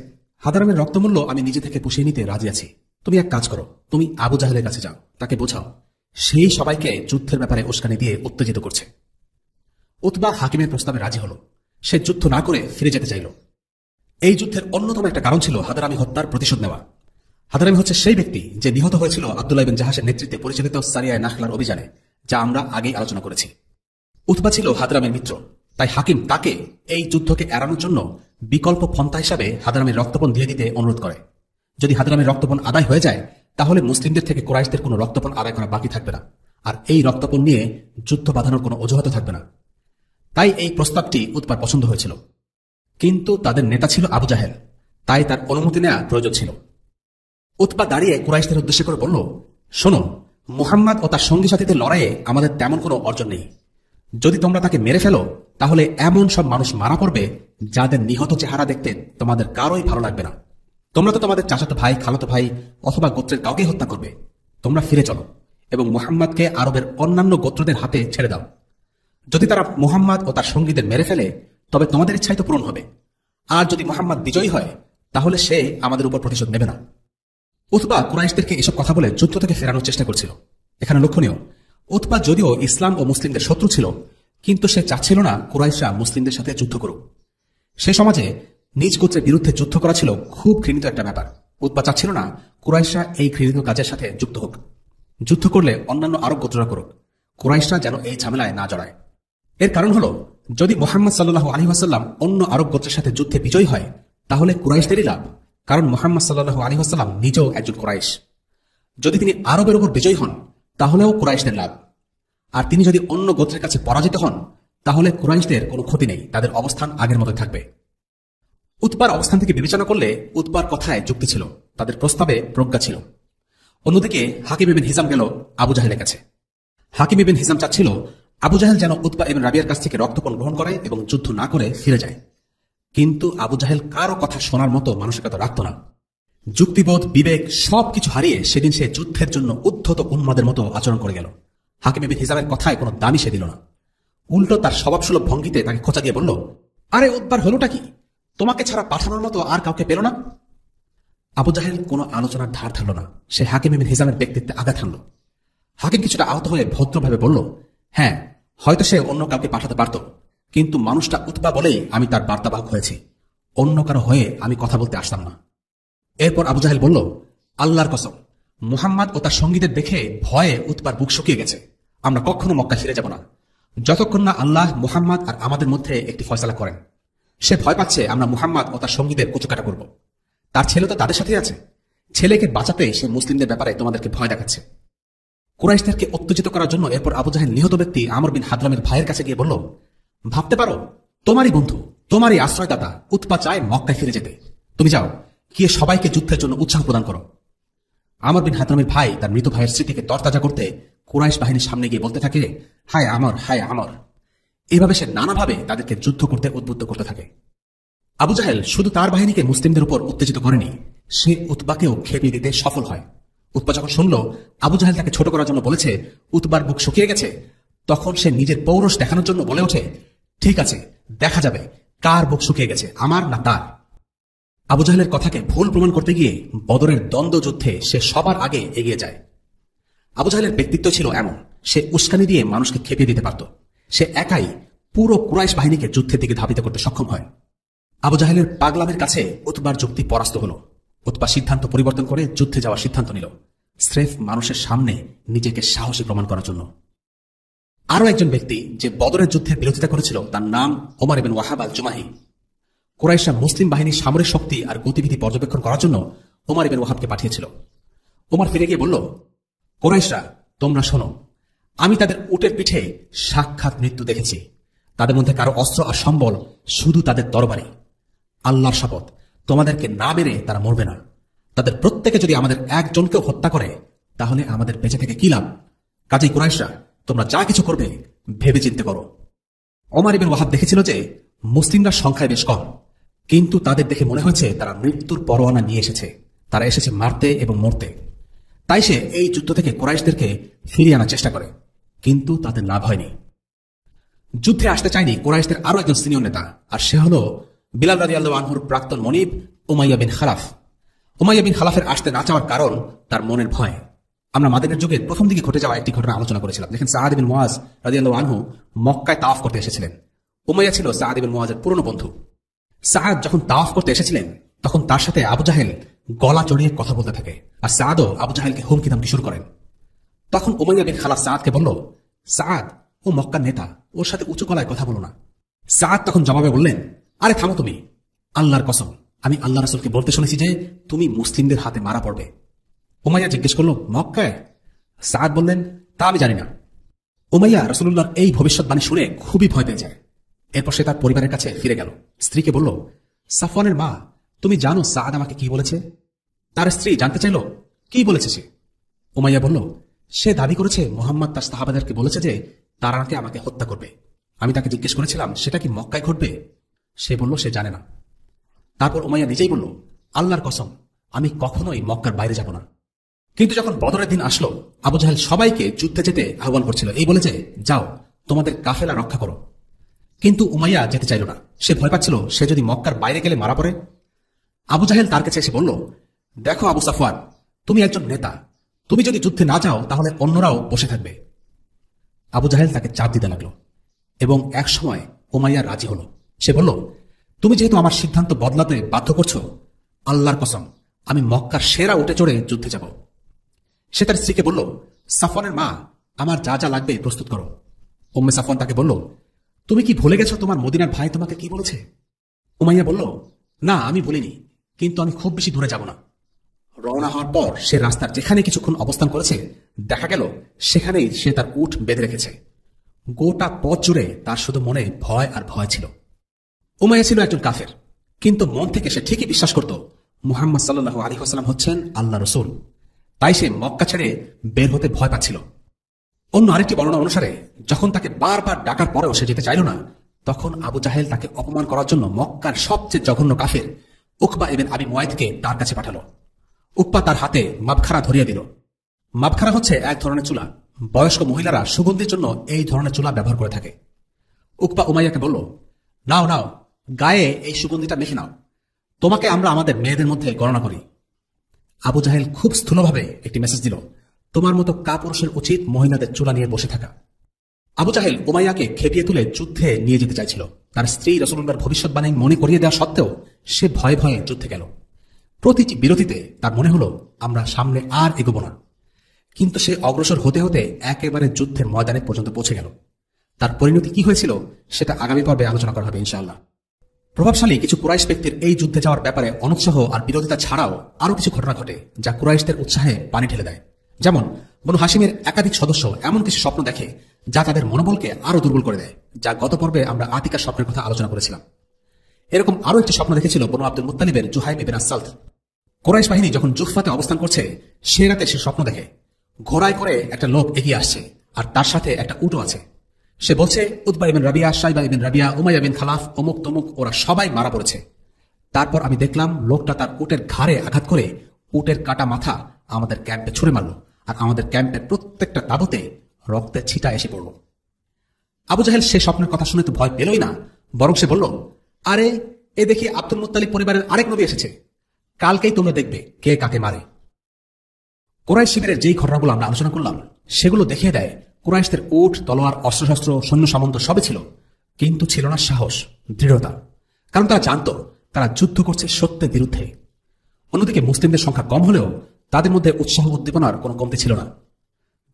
হাদরামের রক্তমূল্য আমি নিজে থেকে পুষিয়ে নিতে রাজি আছি। তুমি এক কাজ করো, তুমি আবু জাহেলের কাছে যাও, তাকে বোঝাও, সেই সবাইকে যুদ্ধের ব্যাপারে উস্কানি দিয়ে উত্তেজিত করছে। উতবা হাকিমের প্রস্তাবে রাজি হল। সে যুদ্ধ না করে ফিরে যেতে চাইল। এই যুদ্ধের অন্যতম একটা কারণ ছিল হাদরামি হত্যার প্রতিশোধ নেওয়া। হাদরামি হচ্ছে সেই ব্যক্তি যে নিহত হয়েছিল আব্দুল্লাহ ইবনে জাহাশের নেতৃত্বে পরিচালিত সারিয়ায় নাখলার অভিযানে, যা আমরা আগেই আলোচনা করেছি। উতবা ছিল হাদরামের মিত্র, তাই হাকিম তাকে এই যুদ্ধকে এড়ানোর জন্য বিকল্প পন্থা হিসাবে হাদরামের রক্তপণ দিয়ে দিতে অনুরোধ করে। যদি হাদরামের রক্তপণ আদায় হয়ে যায় তাহলে মুসলিমদের থেকে কুরাইশদের কোনো রক্তপণ আদায় করা বাকি থাকবে না, আর এই রক্তপণ নিয়ে যুদ্ধ বাঁধানোর কোনো অজুহাত থাকবে না। তাই এই প্রস্তাবটি উতবার পছন্দ হয়েছিল। কিন্তু তাদের নেতা ছিল আবু জাহেল, তাই তার অনুমতি নেওয়া প্রয়োজন ছিল। উতবা দাঁড়িয়ে কুরাইশদের উদ্দেশ্য করে বলল, শোনো, মুহাম্মদ ও তার সঙ্গী সাথীদের লড়াইয়ে আমাদের তেমন কোনো অর্জন নেই। যদি তোমরা তাকে মেরে ফেলো তাহলে এমন সব মানুষ মারা পড়বে যাদের নিহত চেহারা দেখতে তোমাদের কারোই ভালো লাগবে না। তোমরা তো তোমাদের চাচাতো ভাই, খালাতো ভাই অথবা গোত্রের কাউকে হত্যা করবে। তোমরা ফিরে চলো এবং মুহাম্মদকে আরবের অন্যান্য গোত্রদের হাতে ছেড়ে দাও। যদি তারা মুহাম্মদ ও তার সঙ্গীদের মেরে ফেলে তবে তোমাদের ইচ্ছাই তো পূরণ হবে। আর যদি মুহাম্মদ বিজয়ী হয় তাহলে সে আমাদের উপর প্রতিশোধ নেবে না। উতবা কুরাইশদেরকে এসব কথা বলে যুদ্ধ থেকে ফেরানোর চেষ্টা করছিল। এখানে লক্ষণীয়, উতবা যদিও ইসলাম ও মুসলিমদের শত্রু ছিল, কিন্তু সে চাচ্ছিল না কুরাইশরা মুসলিমদের সাথে যুদ্ধ করুক। সে সমাজে নিজ গোত্রের বিরুদ্ধে যুদ্ধ করা ছিল খুব ঘৃণিত একটা ব্যাপার। উতবা চাচ্ছিল না কুরাইশরা এই ঘৃণিত কাজের সাথে যুক্ত হোক। যুদ্ধ করলে অন্যান্য আরব গোত্ররা করুক, কুরাইশরা যেন এই ঝামেলায় না জড়ায়। এর কারণ হল, যদি মুহাম্মদ সাল্লাল্লাহু আলাইহি ওয়াসাল্লাম অন্য আরব গোত্রের সাথে যুদ্ধে বিজয়ী হয় তাহলে কুরাইশদেরই লাভ, কারণ মুহাম্মদ সাল্লাল্লাহু আলাইহি ওয়াসাল্লাম নিজেও একজন কুরাইশ। যদি তিনি আরবের উপর বিজয়ী হন তাহলেও কুরাইশদের লাভ, আর তিনি যদি অন্য গোত্রের কাছে পরাজিত হন তাহলে কুরাইশদের কোনো ক্ষতি নেই, তাদের অবস্থান আগের মতো থাকবে। উতবার অবস্থান থেকে বিবেচনা করলে উতবার কথায় যুক্তি ছিল, তাদের প্রস্তাবে প্রজ্ঞা ছিল। অন্যদিকে হাকিম ইবনে হিজাম গেল আবু জাহেলের কাছে। হাকিম ইবনে হিজাম চাচ্ছিল আবু জাহেল যেন উতবা ইবনে রাবিয়ার কাছ থেকে রক্তপণ গ্রহণ করে এবং যুদ্ধ না করে ফিরে যায়। কিন্তু আবু জাহেল কারো কথা শোনার মতো মানসিকতা রাখত না। যুক্তিবোধ, বিবেক সবকিছু হারিয়ে সেদিন সে যুদ্ধের জন্য উদ্ধত উন্মাদের মতো আচরণ করে গেল। হাকিম ইবনে হিজামের কথায় কোনো দামই সে দিল না, উল্টো তার স্বভাবসুলভ ভঙ্গিতে তাকে খোঁচা দিয়ে বলল, আরে উতবার হলোটা কি? তোমাকে ছাড়া পাঠানোর মতো আর কাউকে পেল না? আবু জাহেল কোনো আলোচনার ধার ধারল না, সে হাকিম ইবনে হিজামের ব্যক্তিত্বে আঘাত হানল। হাকিম কিছুটা আহত হয়ে ভদ্রভাবে বলল, হ্যাঁ, হয়তো সে অন্য কাউকে পাঠাতে পারত, কিন্তু মানুষটা উতবা বলেই আমি তার বার্তাবাহক হয়েছি, অন্য কারো হয়ে আমি কথা বলতে আসতাম না। এরপর আবু জাহেল বলল, আল্লাহর কসম, মুহাম্মদ ও তার সঙ্গীদের দেখে ভয়ে উতবার বুক শুকিয়ে গেছে। আমরা কখনো মক্কা ফিরে যাব না যতক্ষণ না আল্লাহ মুহাম্মদ আর আমাদের মধ্যে একটি ফয়সালা করেন। সে ভয় পাচ্ছে আমরা মুহাম্মদ ও তার সঙ্গীদের কচুকাটা করব। তার ছেলে তো তাদের সাথেই আছে। ছেলেকে বাঁচাতে সে মুসলিমদের ব্যাপারে তোমাদেরকে ভয় দেখাচ্ছে। কুরাইশদেরকে উত্তেজিত করার জন্য এরপর আবু জাহেল নিহত ব্যক্তি আমর বিন হাদরামের ভাইয়ের কাছে গিয়ে বলল, ভাবতে পারো তোমারই বন্ধু, তোমারই আশ্রয়দাতা উতবা চায় মক্কায় ফিরে যেতে। তুমি যাও, গিয়ে সবাইকে যুদ্ধের জন্য উৎসাহ প্রদান করো। আমর বিন হাদরামের ভাই তার মৃত ভাইয়ের স্মৃতিকে তরতাজা করতে কুরাইশ বাহিনীর সামনে গিয়ে বলতে থাকে, হায় আমর, হায় আমর। এভাবে সে নানাভাবে তাদেরকে যুদ্ধ করতে উদ্বুদ্ধ করতে থাকে। আবু জাহেল শুধু তার বাহিনীকে মুসলিমদের উপর উত্তেজিত করেনি, সে উতবাকেও খেপিয়ে দিতে সফল হয়। উতবা যখন শুনল আবু জাহেল তাকে ছোট করার জন্য বলেছে, উতবার বুক শুকিয়ে গেছে, তখন সে নিজের পৌরষ দেখানোর জন্য বলে ওঠে, ঠিক আছে, দেখা যাবে কার বুক শুকিয়ে গেছে, আমার না তার। আবু জাহেলের কথাকে ভুল প্রমাণ করতে গিয়ে বদরের দ্বন্দ্ব যুদ্ধে সে সবার আগে এগিয়ে যায়। আবু জাহেলের ব্যক্তিত্ব ছিল এমন, সে উস্কানি দিয়ে মানুষকে খেপিয়ে দিতে পারত। সে একাই পুরো কুরাইশ বাহিনীকে যুদ্ধের দিকে ধাবিত করতে সক্ষম হয়। আবু জাহেলের পাগলামের কাছে উতবার যুক্তি পরাস্ত হল। উতবা সিদ্ধান্ত পরিবর্তন করে যুদ্ধে যাওয়ার সিদ্ধান্ত নিল, স্রেফ মানুষের সামনে নিজেকে সাহসী প্রমাণ করার জন্য। আরও একজন ব্যক্তি যে বদরের যুদ্ধের বিরোধিতা করেছিল তার নাম ওমর ইবনে ওয়াহাব আল জুমাহি। কুরাইশরা মুসলিম বাহিনীর সামরিক শক্তি আর গতিবিধি পর্যবেক্ষণ করার জন্য ওমর ইবনে ওয়াহাবকে পাঠিয়েছিল। ওমর ফিরে গিয়ে বলল, কুরাইশরা, তোমরা শোনো, আমি তাদের উটের পিঠে সাক্ষাৎ মৃত্যু দেখেছি। তাদের মধ্যে কারো অস্ত্র আর সম্বল শুধু তাদের তরবারি। আল্লাহর শপথ, তোমাদেরকে না মেরে তারা মরবে না। তাদের প্রত্যেকে যদি আমাদের একজনকেও হত্যা করে তাহলে আমাদের বেঁচে থেকে কি লাভ? কাজেই কুরাইশরা, তোমরা যা কিছু করবে ভেবে চিন্তে করো। ওমর ইবনে ওয়াহাব দেখেছিল যে মুসলিমরা সংখ্যায় বেশ কম, কিন্তু তাদের দেখে মনে হয়েছে তারা মৃত্যুর পরোয়ানা নিয়ে এসেছে। তারা এসেছে মারতে এবং মরতে। তাই সে এই যুদ্ধ থেকে কুরাইশদেরকে ফিরিয়ে আনার চেষ্টা করে, কিন্তু তাদের লাভ হয়নি। যুদ্ধে আসতে চায়নি কুরাইশদের আরো একজন সিনিয়র নেতা, আর সে হল বিলাল রাদিয়াল্লাহু আনহুর প্রাক্তন মনিব উমাইয়া বিন খালাফ। উমাইয়া বিন খালাফের আসতে না চাওয়ার কারণ তার মনের ভয়। আমরা মাদিনার যুগের প্রথম দিকে ঘটে যাওয়া একটি ঘটনা আলোচনা করেছিলাম। দেখেন, সাআদ বিন মুআজ রাদিয়াল্লাহু আনহু মক্কায় তাওয়াফ করতে এসেছিলেন। উমাইয়া ছিল সাআদ বিন মুআজের পুরনো বন্ধু। সাআদ যখন তাওয়াফ করতে এসেছিলেন তখন তার সাথে আবু জাহেল গলা চড়িয়ে কথা বলতে থাকে, আর সাআদও আবু জাহেলকে হুমকি দামকি শুরু করেন। তখন উমাইয়া বিন খালাফ সাআদকে বলল, সাআদ, ও মক্কার নেতা, ওর সাথে উঁচু গলায় কথা বলো না। সাআদ তখন জবাবে বললেন, আরে থামো তুমি, আল্লাহর কসম, আমি আল্লাহ রাসূলকে বলতে শুনেছি যে তুমি মুসলিমদের হাতে মারা পড়বে। উমাইয়া জিজ্ঞেস করল, মক্কায়? সাআদ বললেন, তা আমি জানি না। উমাইয়া রাসূলুল্লাহর এই ভবিষ্যৎবাণী শুনে খুবই ভয় পেয়ে যায়। এরপর সে তার পরিবারের কাছে ফিরে গেল। স্ত্রীকে বলল, সাফওয়ানের মা, তুমি জানো সাআদ আমাকে কি বলেছে? তার স্ত্রী জানতে চাইল, কি বলেছে সে? উমাইয়া বলল, সে দাবি করেছে মুহাম্মদ তার সাহাবাদেরকে বলেছে যে তারা নাকি আমাকে হত্যা করবে। আমি তাকে জিজ্ঞেস করেছিলাম সেটা কি মক্কায় ঘটবে? সে বলল সে জানে না। তারপর উমাইয়া নিজেই বলল, আল্লাহর কসম, আমি কখনোই মক্কার বাইরে যাব না। কিন্তু যখন বদরের দিন আসলো, আবু জাহেল সবাইকে যুদ্ধে যেতে আহ্বান করছিল, এই বলে যে যাও, তোমাদের কাফেলা রক্ষা করো। কিন্তু উমাইয়া যেতে চাইল না। সে ভয় পাচ্ছিল সে যদি মক্কার বাইরে গেলে মারা পড়ে। আবু জাহেল তার কাছে এসে বলল, দেখো আবু সাফওয়ান, তুমি একজন নেতা, তুমি যদি যুদ্ধে না যাও তাহলে অন্যরাও বসে থাকবে। আবু জাহেল তাকে চাপ দিতে লাগলো এবং এক সময় উমাইয়া রাজি হল। সে বলল, তুমি যেহেতু আমার সিদ্ধান্ত বদলাতে বাধ্য করছো, আল্লাহর কসম, আমি মক্কার সেরা উঠে চড়ে যুদ্ধে যাব। সে তার স্ত্রীকে বলল, সাফওয়ানের মা, আমার যা যা লাগবে প্রস্তুত করো। উম্মে সাফওয়ান তাকে বলল, তুমি কি ভুলে গেছো তোমার মদিনার ভাই তোমাকে কি বলেছে? উমাইয়া বলল, না, আমি বলিনি, কিন্তু আমি খুব বেশি দূরে যাব না। রওনা হওয়ার পর সে রাস্তার যেখানে কিছুক্ষণ অবস্থান করেছে, দেখা গেল সেখানেই সে তার উট বেঁধে রেখেছে। গোটা পথ জুড়ে তার শুধু মনে ভয় আর ভয় ছিল। উমাইয়া ছিল একজন কাফের, কিন্তু মন থেকে সে ঠিকই বিশ্বাস করত মুহাম্মদ সাল্লাল্লাহু আলাইহি ওয়াসাল্লাম হচ্ছেন আল্লাহ রাসূল। তাই সে মক্কা ছেড়ে বের হতে ভয় পাচ্ছিল। অন্য আরেকটি বর্ণনা অনুসারে যখন তাকে বারবার ডাকার পরেও সে যেতে চাইল না, তখন আবু জাহেল তাকে অপমান করার জন্য মক্কার সবচেয়ে জঘন্য কাফের উকবা ইবনে আবি মুয়াইতকে তার কাছে পাঠালো। উকবা তার হাতে মাবখারা ধরিয়ে দিল। মাবখারা হচ্ছে এক ধরনের চুলা। বয়স্ক মহিলারা সুগন্ধির জন্য এই ধরনের চুলা ব্যবহার করে থাকে। উকবা উমাইয়াকে বলল, নাও নাও, গায়ে এই সুগন্ধিটা মেখে নাও, তোমাকে আমরা আমাদের মেয়েদের মধ্যে গণনা করি। আবু জাহেল খুব স্থূলভাবে একটি মেসেজ দিল, তোমার মতো কাপুরুষের উচিত মহিলাদের চুলা নিয়ে বসে থাকা। আবু জাহেল উমাইয়াকে খেপিয়ে তুলে যুদ্ধে নিয়ে যেতে চাইছিল। তার স্ত্রী রাসূলুল্লাহর ভবিষ্যৎবাণী মনে করিয়ে দেওয়া সত্ত্বেও সে ভয়ে ভয়ে যুদ্ধে গেল। প্রতিটি বিরতিতে তার মনে হলো আমরা সামনে আর এগোবো না, কিন্তু সে অগ্রসর হতে হতে একেবারে যুদ্ধের ময়দানে পর্যন্ত পৌঁছে গেল। তার পরিণতি কি হয়েছিল সেটা আগামী পর্বে আলোচনা করা হবে ইনশাআল্লাহ। প্রভাবশালী কিছু কুরাইশ ব্যক্তির এই যুদ্ধে যাওয়ার ব্যাপারে অনুৎসাহ আর বিরোধিতা ছাড়াও আরো কিছু ঘটনা ঘটে যা কুরাইশদের উৎসাহে পানি ঢেলে দেয়। যেমন বনু হাশিমের একাধিক সদস্য এমন কিছু স্বপ্ন দেখে যা তাদের মনোবলকে আরো দুর্বল করে দেয়, যা গত পর্বে আমরা আতিকার স্বপ্নের কথা আলোচনা করেছিলাম। এরকম আরো একটি স্বপ্ন দেখেছিল বনু আব্দুল মুত্তালিবের জুহাইম ইবনে আস-সালত। কুরাইশ বাহিনী যখন জুহফাতে অবস্থান করছে সে রাতে সে স্বপ্ন দেখে ঘোড়ায় করে একটা লোক এগিয়ে আসছে আর তার সাথে একটা উটও আছে। সে বলছে উতবা ইবনে রাবিয়া, শাইবা ইবনে রাবিয়া, উমাইয়া বিন খালাফ, অমুক তমুক ওরা সবাই মারা পড়েছে। তারপর আমি দেখলাম লোকটা তার উটের ঘাড়ে আঘাত করে উটের কাটা মাথা আমাদের ক্যাম্পে ছুড়ে মারল, আর আমাদের ক্যাম্পের প্রত্যেকটা তাঁবুতে রক্তের ছিটা এসে পড়ল। আবু জাহেল সে স্বপ্নের কথা শুনে তো ভয় পেলই না, বরং সে বলল, আরে এ দেখি আব্দুল মুত্তালিব পরিবারের আরেক নবী এসেছে, কালকেই তোমরা দেখবে কে কাকে মারে। কুরাইশ শিবিরের যেই ঘটনাগুলো আমরা আলোচনা করলাম সেগুলো দেখিয়ে দেয় কুরাইশদের উট, তলোয়ার, অস্ত্রশস্ত্র, সৈন্য সামন্ত সবই ছিল, কিন্তু ছিল না সাহস, দৃঢ়তা। কারণ তারা জানত তারা যুদ্ধ করছে সত্যের বিরুদ্ধে। অন্যদিকে মুসলিমদের সংখ্যা কম হলেও তাদের মধ্যে উৎসাহ উদ্দীপনার কোনো কমতি ছিল না।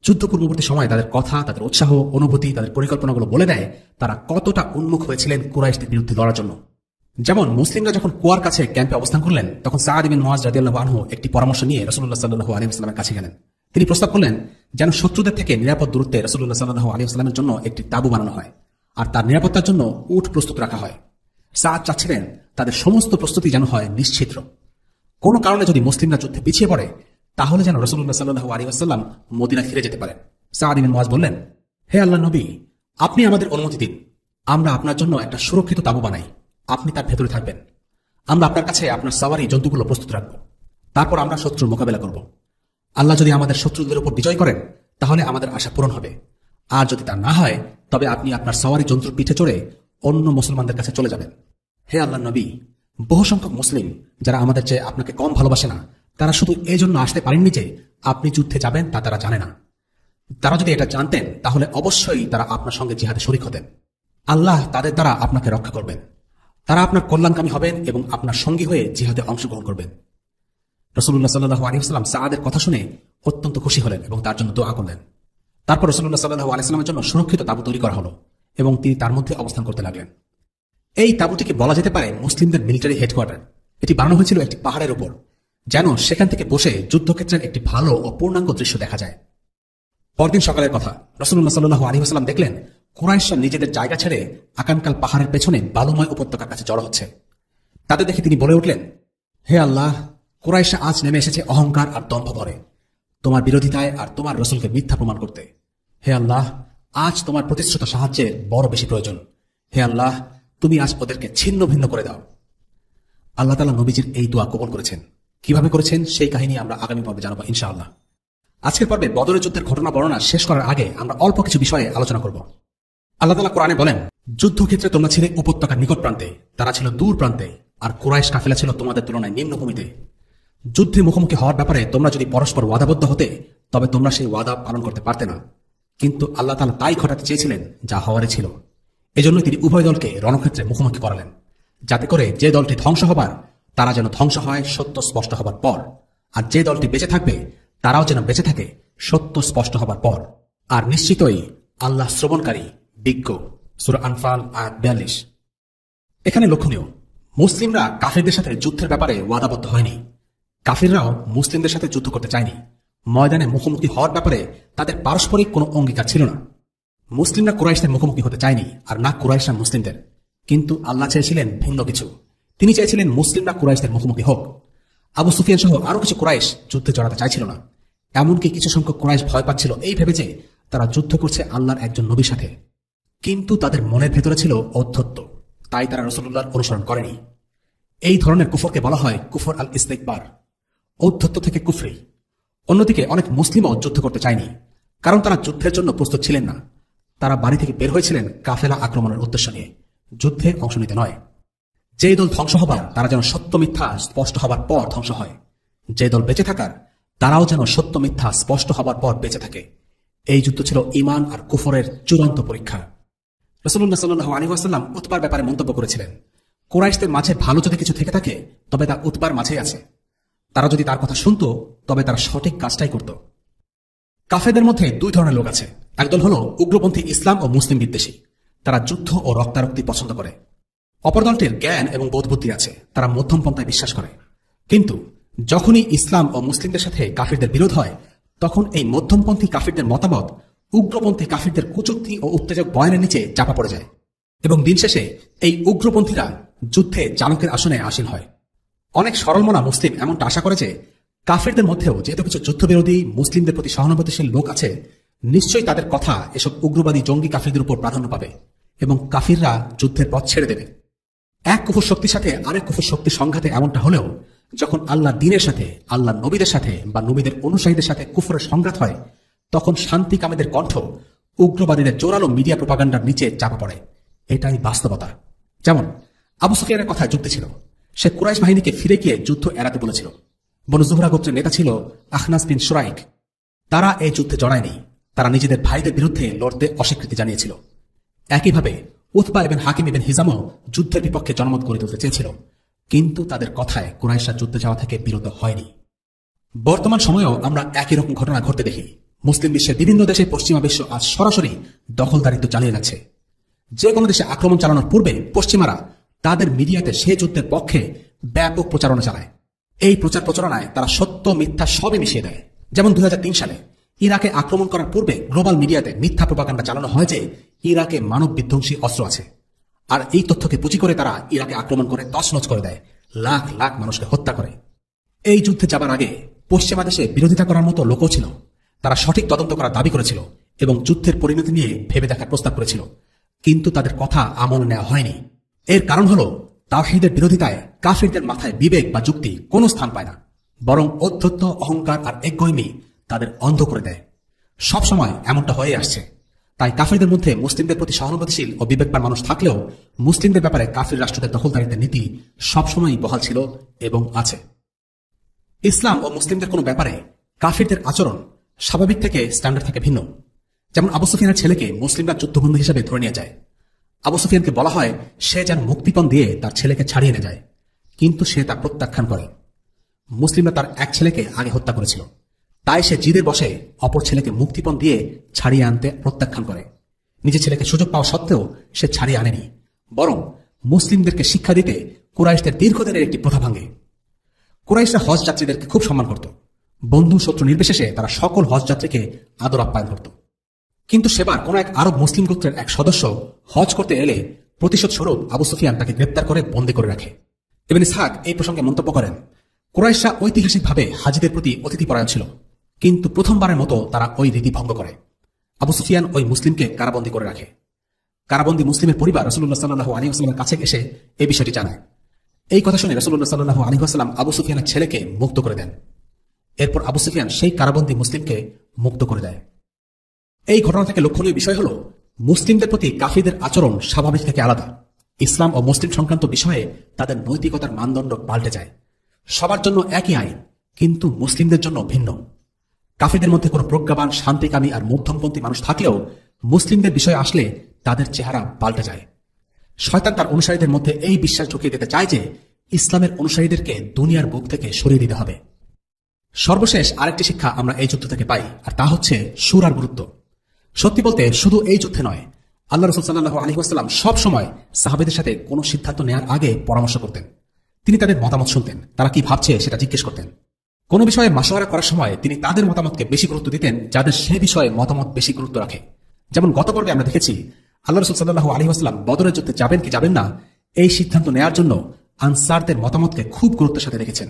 যুদ্ধ পূর্ববর্তী সময় তাদের কথা, তাদের উৎসাহ, অনুভূতি, তাদের পরিকল্পনাগুলো বলে দেয় তারা কতটা উন্মুখ হয়েছিলেন কুরাইশদের বিরুদ্ধে লড়ার জন্য। যেমন মুসলিমরা যখন কুয়ার কাছে ক্যাম্পে অবস্থান করলেন তখন সাআদ বিন মুআয রাদিয়াল্লাহু আনহু একটি পরামর্শ নিয়ে রাসূলুল্লাহ সাল্লাল্লাহু আলাইহি ওয়াসাল্লামের কাছে গেলেন। তিনি প্রস্তাব করলেন যেন শত্রুদের থেকে নিরাপদ দূরত্বে রাসূলুল্লাহ সাল্লাল্লাহু আলাইহি ওয়াসাল্লামের জন্য একটি তাঁবু বানানো হয় আর তার নিরাপত্তার জন্য উট প্রস্তুত রাখা হয়। সাআদ চাচ্ছিলেন তাদের সমস্ত প্রস্তুতি যেন হয় নিশ্চিদ্র। কোনো কারণে যদি মুসলিমরা যুদ্ধে পিছিয়ে পড়ে তাহলে যেন রাসূলুল্লাহ সাল্লাল্লাহু আলাইহি ওয়াসাল্লাম মদিনা ফিরে যেতে পারেন। সাআদ বিন মুআয বললেন, হে আল্লাহর নবী, আপনি আমাদের অনুমতি দিন, আমরা আপনার জন্য একটা সুরক্ষিত তাঁবু বানাই, আপনি তার ভেতরে থাকবেন। আমরা আপনার কাছে আপনার সাওয়ারি জন্তুগুলো প্রস্তুত রাখব, তারপর আমরা শত্রুর মোকাবেলা করব। আল্লাহ যদি আমাদের শত্রুদের উপর বিজয় করেন তাহলে আমাদের আশা পূরণ হবে, আর যদি তা না হয় তবে আপনি আপনার সাওয়ারি জন্তুর পিঠে চড়ে অন্য মুসলমানদের কাছে চলে যাবেন। হে আল্লাহর নবী, বহু সংখ্যক মুসলিম যারা আমাদের চেয়ে আপনাকে কম ভালোবাসে না, তারা শুধু এই জন্য আসতে পারেননি যে আপনি যুদ্ধে যাবেন তা তারা জানে না। তারা যদি এটা জানতেন তাহলে অবশ্যই তারা আপনার সঙ্গে জিহাদে শরীক হতেন। আল্লাহ তাদের দ্বারা আপনাকে রক্ষা করবেন, তারা আপনার কল্যাণকামী হবেন এবং আপনার সঙ্গী হয়ে জিহাদে অংশগ্রহণ করবেন। রাসূলুল্লাহ সাল্লাল্লাহু আলাইহি ওয়াসাল্লাম সাআদের কথা শুনে অত্যন্ত খুশি হলেন এবং তার জন্য দোয়া করলেন। তারপর রাসূলুল্লাহ সাল্লাল্লাহু আলাইহি ওয়াসাল্লামের জন্য সুরক্ষিত তাঁবু তৈরি করা হলো এবং তিনি তার মধ্যে অবস্থান করতে লাগলেন। এই তাঁবুটিকে বলা যেতে পারে মুসলিমদের মিলিটারি হেডকোয়ার্টার। এটি বানানো হয়েছিল একটি পাহাড়ের উপর, যেন সেখান থেকে বসে যুদ্ধক্ষেত্রের একটি ভালো ও পূর্ণাঙ্গ দৃশ্য দেখা যায়। পরদিন সকালের কথা, রাসূলুল্লাহ সাল্লাল্লাহু আলাইহি ওয়াসাল্লাম দেখলেন কুরাইশরা নিজেদের জায়গা ছেড়ে আকাঙ্কাল পাহাড়ের পেছনে বালুময় উপত্যকার কাছে জড়ো হচ্ছে। তাদের দেখে তিনি বলে উঠলেন, হে আল্লাহ, কুরাইশরা আজ নেমে এসেছে অহংকার আর দম্ভ ভরে, তোমার বিরোধিতায় আর তোমার রাসূলকে মিথ্যা প্রমাণ করতে। হে আল্লাহ, আজ তোমার প্রতিশ্রুত সাহায্যের বড় বেশি প্রয়োজন। হে আল্লাহ, তুমি আজ ওদেরকে ছিন্ন ভিন্ন করে দাও। আল্লাহ তাআলা নবীজির এই দোয়া কবুল করেছেন। কিভাবে করেছেন সেই কাহিনী আমরা আগামী পর্বে জানাবো ইনশাআল্লাহ। আজকের পর্বে বদরের যুদ্ধের ঘটনা বর্ণনা শেষ করার আগে আমরা অল্প কিছু বিষয়ে আলোচনা করব। আল্লাহ তাআলা কোরআনে বলেন, যুদ্ধক্ষেত্রে তোমরা ছিলে উপত্যকার নিকট প্রান্তে, তারা ছিল দূর প্রান্তে, আর কুরাইশ কাফেলা ছিল তোমাদের তুলনায় নিম্নভূমিতে। যুদ্ধে মুখোমুখি হওয়ার ব্যাপারে তোমরা যদি পরস্পর ওয়াদাবদ্ধ হতে তবে তোমরা সেই ওয়াদা পালন করতে পারতে না, কিন্তু আল্লাহ তাআলা তাই ঘটাতে চেয়েছিলেন যা হওয়ারই ছিল। এজন্য তিনি উভয় দলকে রণক্ষেত্রে মুখোমুখি করালেন, যাতে করে যে দলটি ধ্বংস হবার তারা যেন ধ্বংস হয় সত্য স্পষ্ট হবার পর, আর যে দলটি বেঁচে থাকবে তারাও যেন বেঁচে থাকে সত্য স্পষ্ট হবার পর। আর নিশ্চিতই আল্লাহ শ্রবণকারী, বিজ্ঞ। সূরা আনফাল আয়াত 42। এখানে লক্ষণীয়, মুসলিমরা কাফিরদের সাথে যুদ্ধের ব্যাপারে ওয়াদাবদ্ধ হয়নি, কাফিররাও মুসলিমদের সাথে যুদ্ধ করতে চায়নি। ময়দানে মুখোমুখি হওয়ার ব্যাপারে তাদের পারস্পরিক কোনো অঙ্গীকার ছিল না। মুসলিমরা কুরাইশদের মুখোমুখি হতে চায়নি, আর না কুরাইশরা মুসলিমদের। কিন্তু আল্লাহ চেয়েছিলেন ভিন্ন কিছু। তিনি চাইছিলেন মুসলিমরা কুরাইশদের মুখোমুখি হোক। আবু সুফিয়ান সহ আরো কিছু কুরাইশ যুদ্ধে জড়াতে চাইছিল না। এমনকি কিছু সংখ্যক কুরাইশ ভয় পাচ্ছিল এই ভেবে যে তারা যুদ্ধ করছে আল্লাহর একজন নবীর সাথে। কিন্তু তাদের মনের ভেতরে ছিল অধ্যত্ব, তাই তারা রাসূলুল্লাহর অনুসরণ করেনি। এই ধরনের কুফরকে বলা হয় কুফর আল ইস্তিকবার, অধ্যত্ব থেকে কুফরি। অন্যদিকে অনেক মুসলিমও যুদ্ধ করতে চায়নি, কারণ তারা যুদ্ধের জন্য প্রস্তুত ছিলেন না। তারা বাড়ি থেকে বের হয়েছিলেন কাফেলা আক্রমণের উদ্দেশ্য নিয়ে, যুদ্ধে অংশ নিতে নয়। যে দল ধ্বংস হবার তারা যেন সত্য মিথ্যা স্পষ্ট হবার পর ধ্বংস হয়, যে দল বেঁচে থাকার তারাও যেন সত্য মিথ্যা স্পষ্ট হবার পর বেঁচে থাকে। এই যুদ্ধ ছিল ঈমান আর কুফরের চূড়ান্ত পরীক্ষা। রাসূলুল্লাহ সাল্লাল্লাহু আলাইহি ওয়াসাল্লাম উতবার ব্যাপারে মন্তব্য করেছিলেন, কুরাইশদের মাঝে ভালো যদি কিছু থেকে থাকে তবে তা উতবার মাঝেই আছে। তারা যদি তার কথা শুনত তবে তারা সঠিক কাজটাই করত। কাফেরদের মধ্যে দুই ধরনের লোক আছে। একদল হল উগ্রপন্থী ইসলাম ও মুসলিম বিদ্বেষী, তারা যুদ্ধ ও রক্তারক্তি পছন্দ করে। অপর দলটির জ্ঞান এবং বোধবুদ্ধি আছে, তারা মধ্যম পন্থায় বিশ্বাস করে। কিন্তু যখনই ইসলাম ও মুসলিমদের সাথে কাফিরদের বিরোধ হয়, তখন এই মধ্যমপন্থী কাফিরদের মতামত উগ্রপন্থী কাফিরদের কুচুক্তি ও উত্তেজক বয়ানের নিচে চাপা পড়ে যায় এবং দিন শেষে এই উগ্রপন্থীরা যুদ্ধে চালকের আসনে আসীন হয়। অনেক সরলমনা মুসলিম এমনটা আশা করে যে কাফিরদের মধ্যেও যেহেতু কিছু যুদ্ধবিরোধী মুসলিমদের প্রতি সহানুভূতিশীল লোক আছে, নিশ্চয়ই তাদের কথা এসব উগ্রবাদী জঙ্গি কাফিরদের উপর প্রাধান্য পাবে এবং কাফিররা যুদ্ধের পথ ছেড়ে দেবে। এক কুফর শক্তির সাথে আরেক কুফর শক্তির সংঘাতে এমনটা হলেও যখন আল্লাহ দ্বীনের সাথে, আল্লাহ নবীদের সাথে বা নবীদের অনুসারীদের সাথে কুফরের সংঘাত হয়, তখন শান্তিকামীদের কণ্ঠ উগ্রবাদীদের জোরালো মিডিয়া প্রোপাগান্ডার নিচে চাপা পড়ে। এটাই বাস্তবতা। যেমন আবু সুফিয়ানের কথায় যুক্তি ছিল, সে কুরাইশ বাহিনীকে ফিরে গিয়ে যুদ্ধ এড়াতে বলেছিল। বনু জুহরা গোত্রের নেতা ছিল আখনাস বিন শুরাইক। তারা এই যুদ্ধে জড়ায়নি, তারা নিজেদের ভাইদের বিরুদ্ধে লড়তে অস্বীকৃতি জানিয়েছিল। একইভাবে উতবা ইবনে হাকিম ইবনে হিজামও যুদ্ধের বিপক্ষে জনমত গড়ে তুলতে চেয়েছিল, কিন্তু তাদের কথায় কুরাইশরা যুদ্ধে যাওয়া থেকে বিরত হয়নি। বর্তমান সময়েও আমরা একই রকম ঘটনা ঘটতে দেখি। মুসলিম বিশ্বের বিভিন্ন দেশে পশ্চিমা বিশ্ব আজ সরাসরি দখলদারিত্ব চালিয়ে যাচ্ছে। যে কোনো দেশে আক্রমণ চালানোর পূর্বে পশ্চিমারা তাদের মিডিয়াতে সে যুদ্ধের পক্ষে ব্যাপক প্রচারণা চালায়। এই প্রচার প্রচারণায় তারা সত্য মিথ্যা সবই মিশিয়ে দেয়। যেমন 2003 সালে ইরাকে আক্রমণ করার পূর্বে গ্লোবাল মিডিয়াতে মিথ্যা প্রোপাগান্ডা চালানো হয় যে ইরাকে মানব বিধ্বংসী অস্ত্র আছে, আর এই তথ্যকে পুঁজি করে তারা ইরাকে আক্রমণ করে তছনছ করে দেয়, লাখ লাখ মানুষকে হত্যা করে। এই যুদ্ধে যাবার আগে পশ্চিমা দেশে বিরোধিতা করার মতো লোকও ছিল। তারা সঠিক তদন্ত করার দাবি করেছিল এবং যুদ্ধের পরিণতি নিয়ে ভেবে দেখার প্রস্তাব করেছিল, কিন্তু তাদের কথা আমল নেওয়া হয়নি। এর কারণ হল তাওহীদের বিরোধিতায় কাফিরদের মাথায় বিবেক বা যুক্তি কোনো স্থান পায় না, বরং অধ্যত্ত, অহংকার আর একগুঁয়েমি তাদের অন্ধ করে দেয়। সবসময় এমনটা হয়ে আসছে। তাই কাফিরদের মধ্যে মুসলিমদের প্রতি সহানুভূতিশীল ও বিবেকবান মানুষ থাকলেও মুসলিমদের ব্যাপারে কাফির রাষ্ট্রদের দখলদারিত্বের নীতি সবসময়ই বহাল ছিল এবং আছে। ইসলাম ও মুসলিমদের কোনো ব্যাপারে কাফিরদের আচরণ স্বাভাবিক থেকে স্ট্যান্ডার্ড থেকে ভিন্ন। যেমন আবু সুফিয়ানের ছেলেকে মুসলিমরা যুদ্ধবন্দী হিসেবে ধরে নিয়ে যায়। আবু সুফিয়ানকে বলা হয় সে যেন মুক্তিপণ দিয়ে তার ছেলেকে ছাড়িয়ে নিয়ে যায়, কিন্তু সে তা প্রত্যাখ্যান করে। মুসলিমরা তার এক ছেলেকে আগে হত্যা করেছিল, তাই সে জিদের বসে অপর ছেলেকে মুক্তিপণ দিয়ে ছাড়িয়ে আনতে প্রত্যাখ্যান করে। নিজের ছেলেকে সুযোগ পাওয়া সত্ত্বেও সে ছাড়িয়ে আনেনি, বরং মুসলিমদেরকে শিক্ষা দিতে কুরাইশদের দীর্ঘদিনের একটি প্রথা ভাঙে। কুরাইশরা হজ যাত্রীদেরকে খুব সম্মান করত। বন্ধু শত্রু নির্বিশেষে তারা সকল হজ যাত্রীকে আদর আপ্যায়ন করত। কিন্তু সেবার কোন এক আরব মুসলিম গোত্রের এক সদস্য হজ করতে এলে প্রতিশোধ স্বরূপ আবু সুফিয়ান তাকে গ্রেপ্তার করে বন্দী করে রাখে। ইবনে ইসহাক এই প্রসঙ্গে মন্তব্য করেন, কুরাইশরা ঐতিহাসিকভাবে হাজিদের প্রতি অতিথিপরায়ণ ছিল, কিন্তু প্রথমবারের মতো তারা ওই রীতি ভঙ্গ করে। আবু সুফিয়ান ওই মুসলিমকে কারাবন্দী করে রাখে। কারাবন্দী মুসলিমের পরিবার রাসূলুল্লাহ সাল্লাল্লাহু আলাইহি ওয়াসাল্লামের কাছে এসে এই বিষয়টি জানায়। এই কথা শুনে রাসূলুল্লাহ সাল্লাল্লাহু আলাইহি ওয়াসাল্লাম আবু সুফিয়ানের ছেলেকে মুক্ত করে দেন। এরপর আবু সুফিয়ান সেই কারাবন্দী মুসলিমকে মুক্ত করে দেয়। এই ঘটনা থেকে লক্ষণীয় বিষয় হল মুসলিমদের প্রতি কাফিরদের আচরণ স্বাভাবিক থেকে আলাদা। ইসলাম ও মুসলিম সংক্রান্ত বিষয়ে তাদের নৈতিকতার মানদণ্ড পাল্টে যায়। সবার জন্য একই আইন, কিন্তু মুসলিমদের জন্য ভিন্ন। কাফিরদের মধ্যে কোনো প্রজ্ঞাবান, শান্তিকামী আর মধ্যমপন্থী মানুষ থাকলেও মুসলিমদের বিষয়ে আসলে তাদের চেহারা পাল্টে যায়। শয়তান তার অনুসারীদের মধ্যে এই বিশ্বাস ঢুকিয়ে দিতে চায় যে ইসলামের অনুসারীদেরকে দুনিয়ার বুক থেকে সরিয়ে দিতে হবে। সর্বশেষ আরেকটি শিক্ষা আমরা এই যুদ্ধ থেকে পাই, আর তা হচ্ছে শুরার গুরুত্ব। সত্যি বলতে শুধু এই যুদ্ধে নয়, আল্লাহ রাসূল সাল্লাল্লাহু আলাইহি ওয়াসাল্লাম সব সময় সাহাবীদের সাথে কোনো সিদ্ধান্ত নেওয়ার আগে পরামর্শ করতেন। তিনি তাদের মতামত শুনতেন, তারা কি ভাবছে সেটা জিজ্ঞেস করতেন। কোনো বিষয়ে মাশওয়ারা করার সময় তিনি তাদের মতামতকে বেশি গুরুত্ব দিতেন যাদের সে বিষয়ে মতামত বেশি গুরুত্ব রাখে। যেমন গত পর্বে আমরা দেখেছি আল্লাহ রাসূল সাল্লাল্লাহু আলাইহি ওয়াসাল্লাম বদরের যুদ্ধে যাবেন কি যাবেন না এই সিদ্ধান্ত নেওয়ার জন্য আনসারদের মতামতকে খুব গুরুত্বের সাথে রেখেছেন।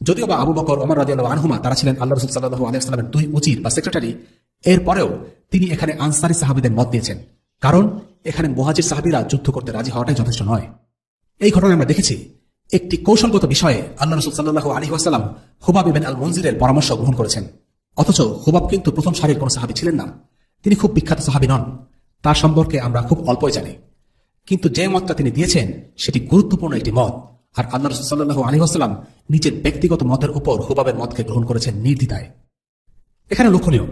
যদিও বা আবু বকর, ওমর রাদিয়াল্লাহু আনহুমা তারা ছিলেন আল্লাহ রাসূল সাল্লাল্লাহু আলাইহি ওয়াসাল্লামের দুই উজির বা সেক্রেটারি, এরপরেও তিনি এখানে আনসারী সাহাবীদের মত দিয়েছেন, কারণ এখানে মুহাজির সাহাবীরা যুদ্ধ করতে রাজি হওয়াটাই যথেষ্ট নয়। এই ঘটনায় আমরা দেখেছি একটি কৌশলগত বিষয়ে আল্লাহ রাসূল সাল্লাল্লাহু আলাইহি ওয়াসাল্লাম হুবাব ইবনে আল মুনজিরের পরামর্শ গ্রহণ করেছেন। অথচ হুবাব কিন্তু প্রথম সারির কোন সাহাবী ছিলেন না, তিনি খুব বিখ্যাত সাহাবী নন, তার সম্পর্কে আমরা খুব অল্পই জানি। কিন্তু যে মতটা তিনি দিয়েছেন সেটি গুরুত্বপূর্ণ একটি মত, আর আল্লাহ রাসূল সাল্লাল্লাহু আলাইহি ওয়াসাল্লাম নিজের ব্যক্তিগত মতের উপর হুবাবের মতকে গ্রহণ করেছেন নির্দ্বিধায়। এখানে লক্ষণীয়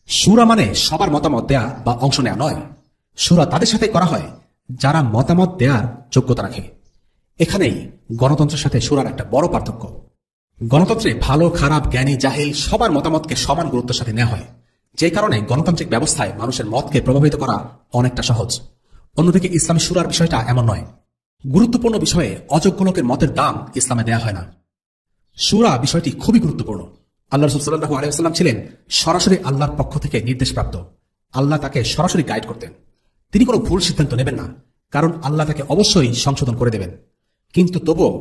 শুরা মানে সবার মতামত দেয়া বা অংশ নেওয়া নয়। শুরা তাদের সাথে করা হয় যারা মতামত দেওয়ার যোগ্যতা রাখে। এখানেই গণতন্ত্রের সাথে শুরার একটা বড় পার্থক্য। গণতন্ত্রে ভালো খারাপ জ্ঞানী জাহিল সবার মতামতকে সমান গুরুত্বের সাথে নেওয়া হয়, যে কারণে গণতান্ত্রিক ব্যবস্থায় মানুষের মতকে প্রভাবিত করা অনেকটা সহজ। অন্যদিকে ইসলামী শুরার বিষয়টা এমন নয়। গুরুত্বপূর্ণ বিষয়ে অযোগ্য লোকের মতের দাম ইসলামে দেয়া হয় না। শুরা বিষয়টি খুবই গুরুত্বপূর্ণ। আল্লাহ রাসূল সাল্লাল্লাহু আলাইহি ওয়াসাল্লাম ছিলেন সরাসরি আল্লাহর পক্ষ থেকে নির্দেশপ্রাপ্ত। আল্লাহ তাকে সরাসরি গাইড করতেন। তিনি কোনো ভুল সিদ্ধান্ত নেবেন না, কারণ আল্লাহ তাকে অবশ্যই সংশোধন করে দেবেন। কিন্তু তবুও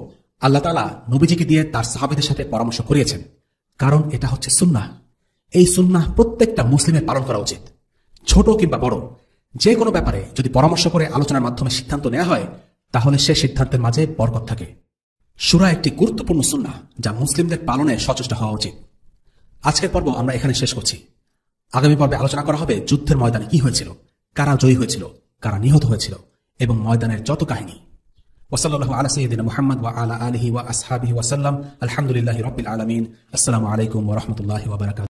আল্লাহ তাআলা নবীজিকে দিয়ে তার সাহাবীদের সাথে পরামর্শ করিয়েছেন, কারণ এটা হচ্ছে সুন্নাহ। এই সুন্নাহ প্রত্যেকটা মুসলিমের পালন করা উচিত। ছোট কিংবা বড় যে কোনো ব্যাপারে যদি পরামর্শ করে আলোচনার মাধ্যমে সিদ্ধান্ত নেওয়া হয়, তাহলে সে সিদ্ধান্তের মাঝে বরকত থাকে। শুরা একটি গুরুত্বপূর্ণ সুন্নাহ যা মুসলিমদের পালনে সচেষ্ট হওয়া উচিত। আজকের পর্ব আমরা এখানে শেষ করছি। আগামী পর্বে আলোচনা করা হবে যুদ্ধের ময়দানে কি হয়েছিল, কারা জয়ী হয়েছিল, কারা নিহত হয়েছিল এবং ময়দানের যত কাহিনী। ওয়াসাল্লাল্লাহু আলা সাইয়্যিদিনা মুহাম্মদ ওয়া আলা আলিহি ওয়া আসহাবিহি ওয়া সাল্লাম। আলহামদুলিল্লাহি রাব্বিল আলামিন। আসসালামু আলাইকুম ওয়া রাহমাতুল্লাহি ওয়া বারাকাতুহু।